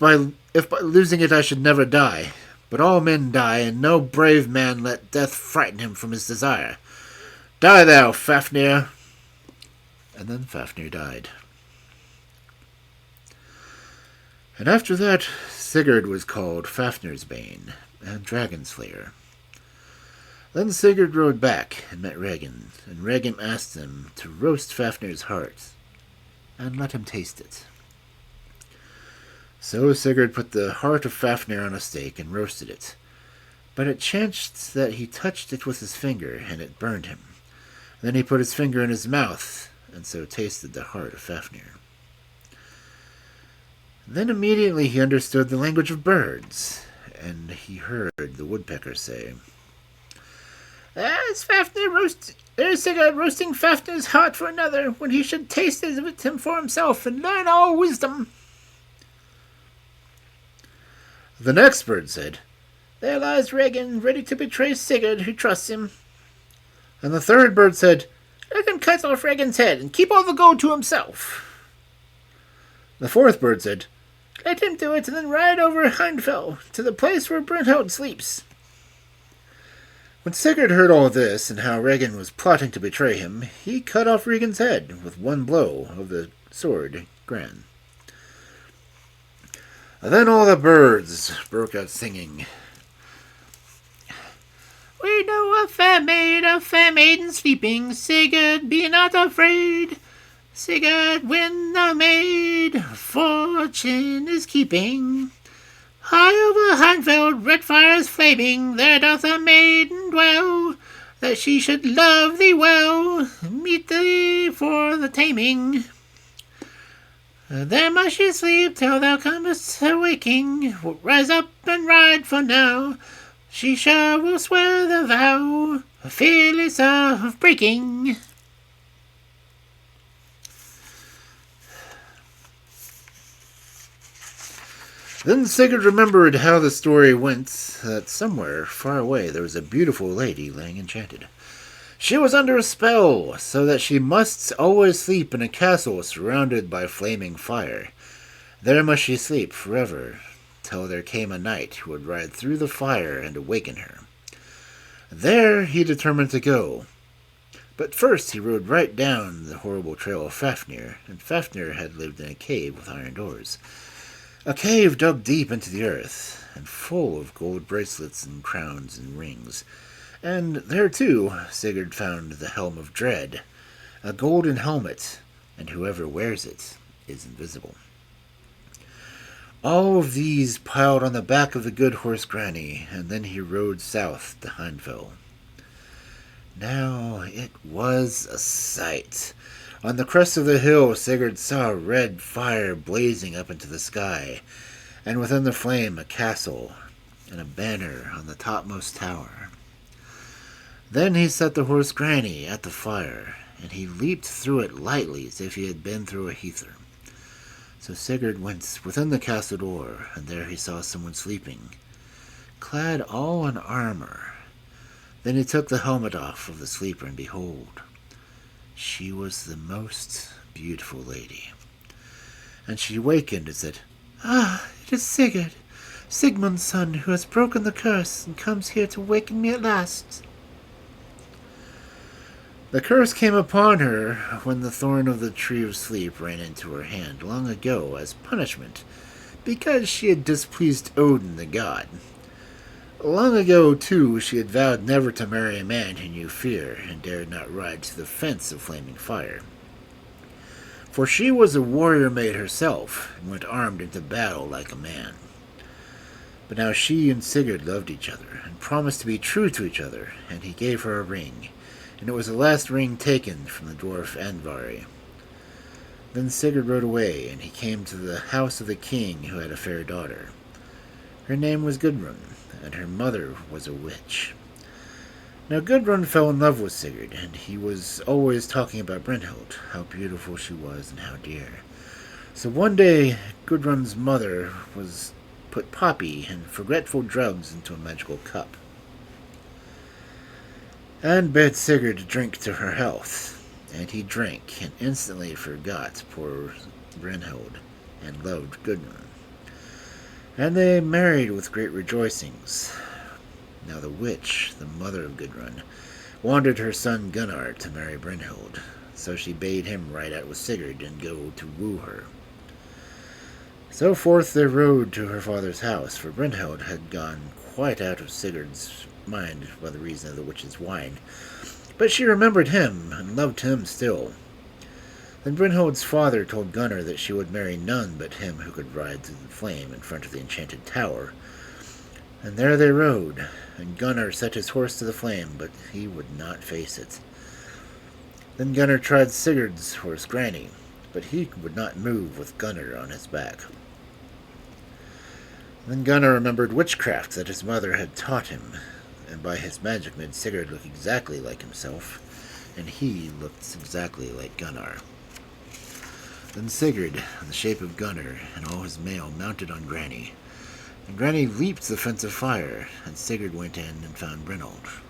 if by losing it I should never die. But all men die, and no brave man let death frighten him from his desire. Die thou, Fafnir!" And then Fafnir died. And after that, Sigurd was called Fafnir's Bane and Dragon Slayer. Then Sigurd rode back and met Regin, and Regin asked him to roast Fafnir's heart and let him taste it. So Sigurd put the heart of Fafnir on a stake and roasted it. But it chanced that he touched it with his finger, and it burned him. Then he put his finger in his mouth, and so tasted the heart of Fafnir. Then immediately he understood the language of birds, and he heard the woodpecker say, "There's Sigurd roasting Fafnir's heart for another, when he should taste it of him for himself, and learn all wisdom." The next bird said, "There lies Regin, ready to betray Sigurd, who trusts him." And the third bird said, "Let him cut off Regin's head, and keep all the gold to himself." The fourth bird said, "Let him do it, and then ride over Hindfell, to the place where Brunhild sleeps." When Sigurd heard all this, and how Regin was plotting to betray him, he cut off Regin's head with one blow of the sword Gran. Then all the birds broke out singing, "We know a fair maiden sleeping. Sigurd, be not afraid. Sigurd, win the maid, fortune is keeping. High over Hindfeld, red fires flaming, there doth a maiden dwell, that she should love thee well, meet thee for the taming. There must she sleep till thou comest her waking. Rise up and ride, for now she will swear the vow, fearless of breaking." Then Sigurd remembered how the story went, that somewhere far away there was a beautiful lady lying enchanted. She was under a spell, so that she must always sleep in a castle surrounded by flaming fire. There must she sleep forever, till there came a knight who would ride through the fire and awaken her. There he determined to go. But first he rode right down the horrible trail of Fafnir, and Fafnir had lived in a cave with iron doors. A cave dug deep into the earth, and full of gold bracelets and crowns and rings. And there, too, Sigurd found the Helm of Dread, a golden helmet, and whoever wears it is invisible. All of these piled on the back of the good horse Granny, and then he rode south to Hindfell. Now it was a sight. On the crest of the hill, Sigurd saw red fire blazing up into the sky, and within the flame a castle, and a banner on the topmost tower. Then he set the horse Granny at the fire, and he leaped through it lightly as if he had been through a heather. So Sigurd went within the castle door, and there he saw someone sleeping, clad all in armor. Then he took the helmet off of the sleeper, and behold, she was the most beautiful lady. And she wakened and said, "Ah, it is Sigurd, Sigmund's son, who has broken the curse and comes here to waken me at last." The curse came upon her when the thorn of the tree of sleep ran into her hand long ago as punishment, because she had displeased Odin the god. Long ago, too, she had vowed never to marry a man who knew fear and dared not ride to the fence of flaming fire. For she was a warrior maid herself, and went armed into battle like a man. But now she and Sigurd loved each other, and promised to be true to each other, and he gave her a ring, and it was the last ring taken from the dwarf Andvari. Then Sigurd rode away, and he came to the house of the king who had a fair daughter. Her name was Gudrun, and her mother was a witch. Now Gudrun fell in love with Sigurd, and he was always talking about Brynhild, how beautiful she was and how dear. So one day Gudrun's mother was put poppy and forgetful drugs into a magical cup, and bade Sigurd drink to her health. And he drank, and instantly forgot poor Brynhild, and loved Gudrun. And they married with great rejoicings. Now the witch, the mother of Gudrun, wanted her son Gunnar to marry Brynhild, so she bade him ride out with Sigurd and go to woo her. So forth they rode to her father's house, for Brynhild had gone quite out of Sigurd's mind by the reason of the witch's wine. But she remembered him, and loved him still. Then Brynhild's father told Gunnar that she would marry none but him who could ride through the flame in front of the enchanted tower. And there they rode, and Gunnar set his horse to the flame, but he would not face it. Then Gunnar tried Sigurd's horse Grani, but he would not move with Gunnar on his back. Then Gunnar remembered witchcraft that his mother had taught him, and by his magic made Sigurd look exactly like himself, and he looked exactly like Gunnar. Then Sigurd, in the shape of Gunnar, and all his mail mounted on Grani, and Grani leaped the fence of fire, and Sigurd went in and found Brynhild.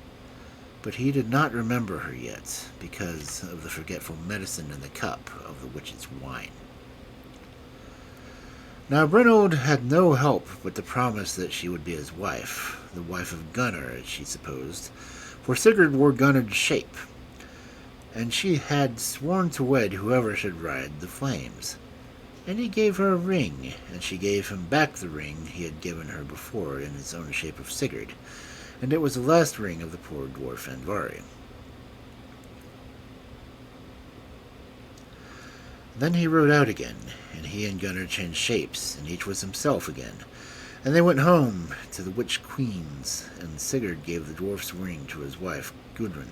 But he did not remember her yet, because of the forgetful medicine in the cup of the witch's wine. Now Brynhild had no help but the promise that she would be his wife, the wife of Gunnar, as she supposed, for Sigurd wore Gunnar's shape, and she had sworn to wed whoever should ride the flames. And he gave her a ring, and she gave him back the ring he had given her before in his own shape of Sigurd, and it was the last ring of the poor dwarf Andvari. Then he rode out again, and he and Gunnar changed shapes, and each was himself again. And they went home to the witch queens, and Sigurd gave the dwarf's ring to his wife Gudrun.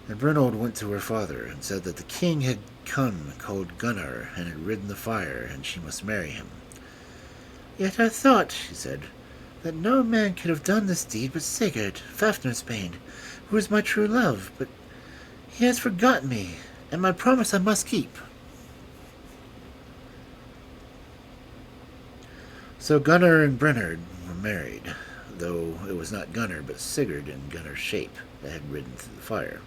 And Brynhild went to her father, and said that the king had come called Gunnar, and had ridden the fire, and she must marry him. Yet I thought, she said, that no man could have done this deed but Sigurd, Fafnir's bane, who is my true love, but he has forgotten me, and my promise I must keep. So Gunnar and Brynhild were married, though it was not Gunnar but Sigurd in Gunnar's shape that had ridden through the fire.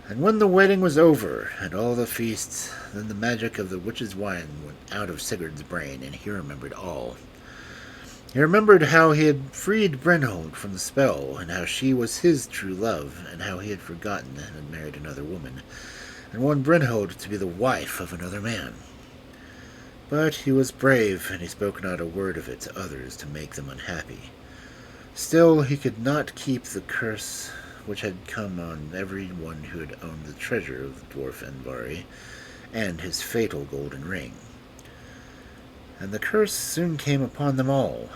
And when the wedding was over, and all the feasts, then the magic of the witch's wine went out of Sigurd's brain, and he remembered all. He remembered how he had freed Brynhild from the spell, and how she was his true love, and how he had forgotten and had married another woman, and won Brynhild to be the wife of another man. But he was brave, and he spoke not a word of it to others to make them unhappy. Still he could not keep the curse which had come on every one who had owned the treasure of the dwarf Andvari, and his fatal golden ring. And the curse soon came upon them all.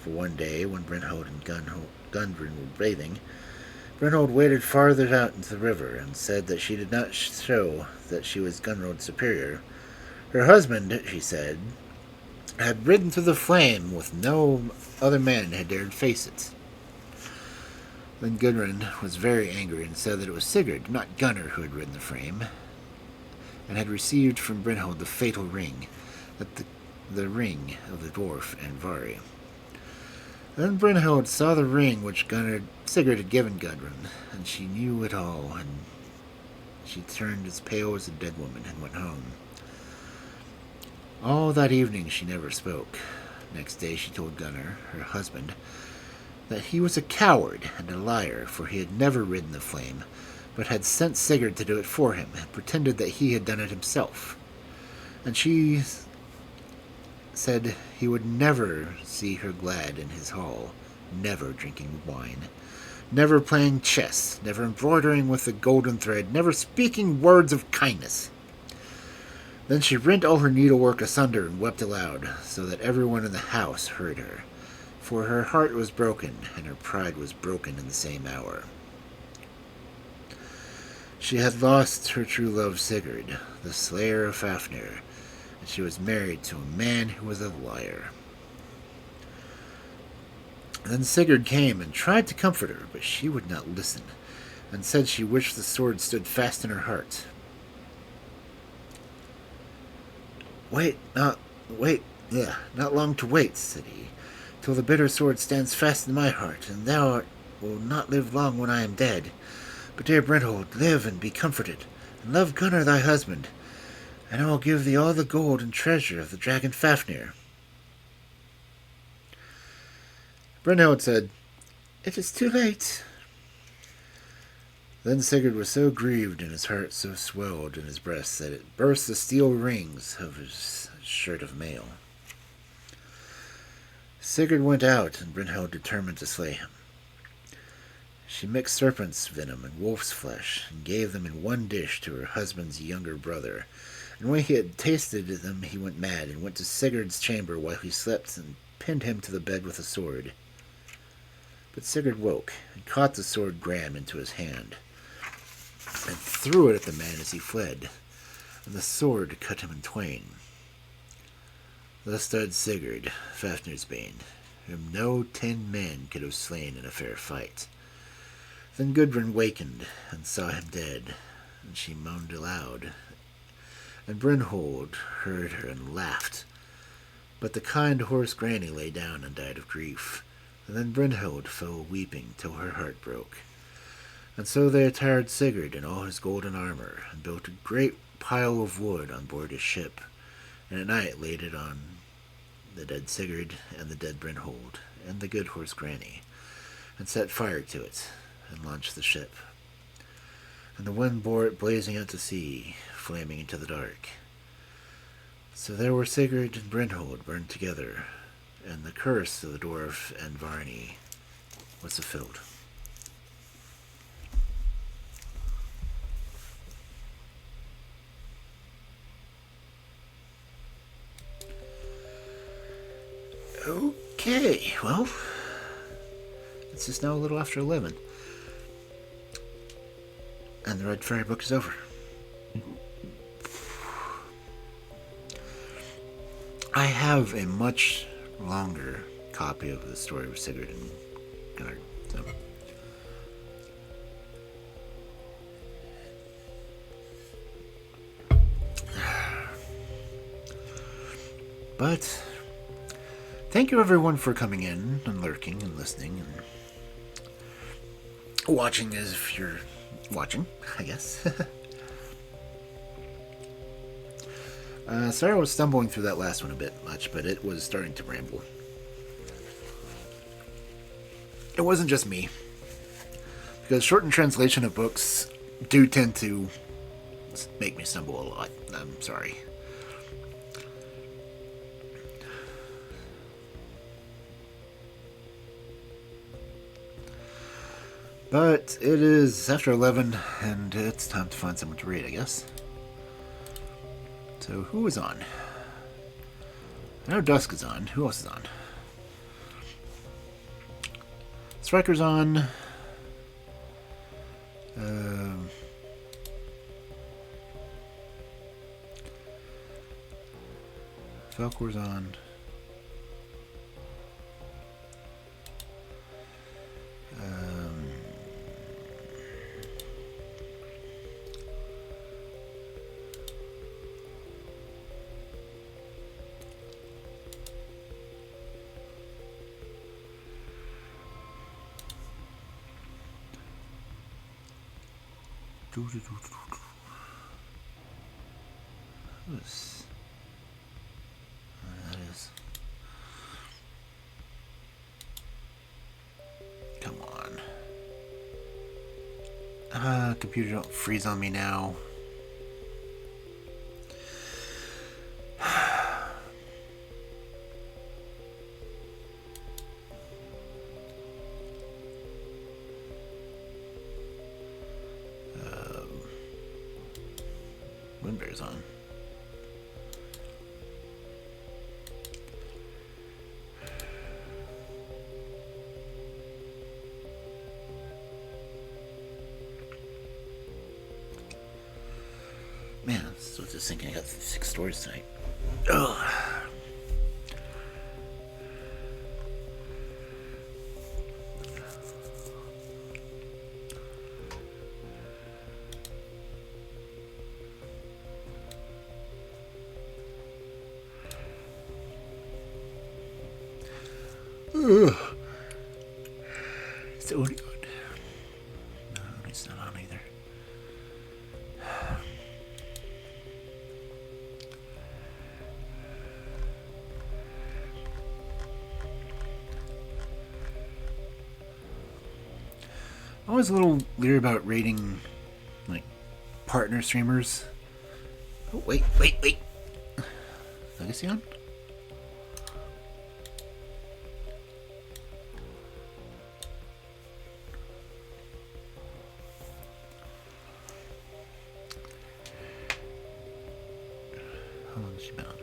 For one day, when Brynhild and Gudrun were bathing, Brynhild waded farther out into the river, and said that she did not show that she was Gunrild's superior. Her husband, she said, had ridden through the flame with no other man had dared face it. Then Gudrun was very angry, and said that it was Sigurd, not Gunnar, who had ridden the flame, and had received from Brynhild the fatal ring, the ring of the dwarf Andvari. Then Brynhild saw the ring which Sigurd had given Gudrun, and she knew it all, and she turned as pale as a dead woman and went home. All that evening she never spoke. Next day she told Gunnar, her husband, that he was a coward and a liar, for he had never ridden the flame, but had sent Sigurd to do it for him, and pretended that he had done it himself. And she said he would never see her glad in his hall, never drinking wine, never playing chess, never embroidering with the golden thread, never speaking words of kindness. Then she rent all her needlework asunder and wept aloud, so that everyone in the house heard her, for her heart was broken, and her pride was broken in the same hour. She had lost her true love Sigurd, the slayer of Fafnir, and she was married to a man who was a liar. Then Sigurd came and tried to comfort her, but she would not listen, and said she wished the sword stood fast in her heart. Not long to wait, said he, till the bitter sword stands fast in my heart, and thou will not live long when I am dead. But, dear Brynhild, live and be comforted, and love Gunnar thy husband, and I will give thee all the gold and treasure of the dragon Fafnir. Brynhild said, It is too late. Then Sigurd was so grieved, and his heart so swelled in his breast, that it burst the steel rings of his shirt of mail. Sigurd went out, and Brynhild determined to slay him. She mixed serpent's venom and wolf's flesh, and gave them in one dish to her husband's younger brother. And when he had tasted them, he went mad, and went to Sigurd's chamber while he slept, and pinned him to the bed with a sword. But Sigurd woke, and caught the sword Gram into his hand, and threw it at the man as he fled, and the sword cut him in twain. Thus died Sigurd, Fafnir's bane, whom no 10 men could have slain in a fair fight. Then Gudrun wakened, and saw him dead, and she moaned aloud. And Brynhild heard her and laughed. But the kind horse Granny lay down and died of grief. And then Brynhild fell weeping till her heart broke. And so they attired Sigurd in all his golden armor, and built a great pile of wood on board his ship, and at night laid it on the dead Sigurd and the dead Brynhild and the good horse Granny, and set fire to it, and launched the ship. And the wind bore it blazing out to sea, flaming into the dark. So there were Sigurd and Brynhild burned together, and the curse of the dwarf and Varney was fulfilled. Okay, well, it's just now a little after 11. And the Red Fairy book is over. I have a much longer copy of the Story of Sigurd and Gunnar. So. But thank you everyone for coming in and lurking and listening and watching as if you're watching, I guess. Sorry I was stumbling through that last one a bit much, but it was starting to ramble. It wasn't just me, because shortened translation of books do tend to make me stumble a lot. I'm sorry. But it is after 11, and it's time to find someone to read, I guess. So, who is on? I know Dusk is on. Who else is on? Striker's on. Falcor's on. Who's that is. Computer, don't freeze on me now. Windbear's on. Man, so I was just thinking I got 6 stories tonight. Ugh. Ugh. It's only on. No, it's not on either. I'm always a little leery about rating, like, partner streamers. Oh, wait. Legacy on? How long has she been on?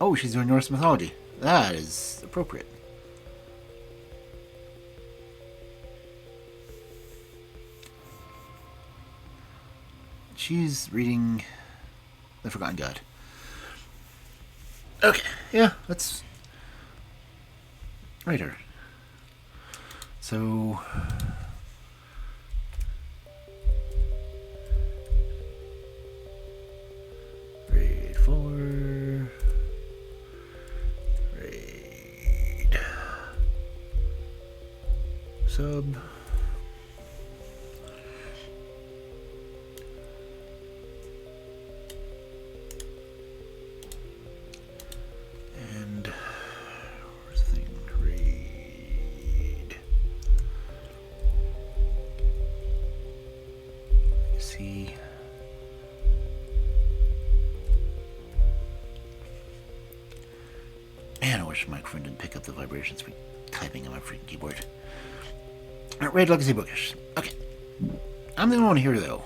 Oh, she's doing Norse mythology. That is appropriate. She's reading The Forgotten God. Okay, yeah, let's write her. So, raid 4, raid sub. My friend didn't pick up the vibrations for typing on my freaking keyboard. Alright, Raid Legacy Bookish. Okay. I'm the only one here, though.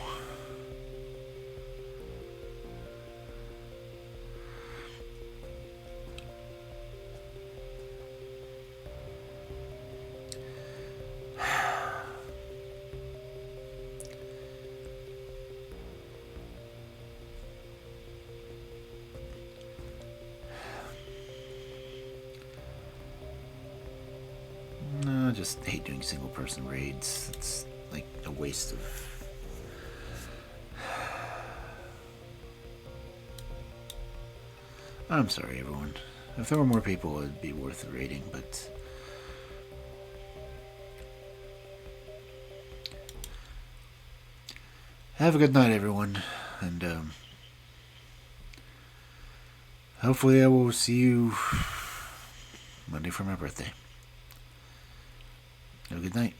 I just hate doing single person raids. It's like a waste of... I'm sorry, everyone. If there were more people, it'd be worth the raiding, but... Have a good night, everyone, and hopefully I will see you Monday for my birthday. Have a good night.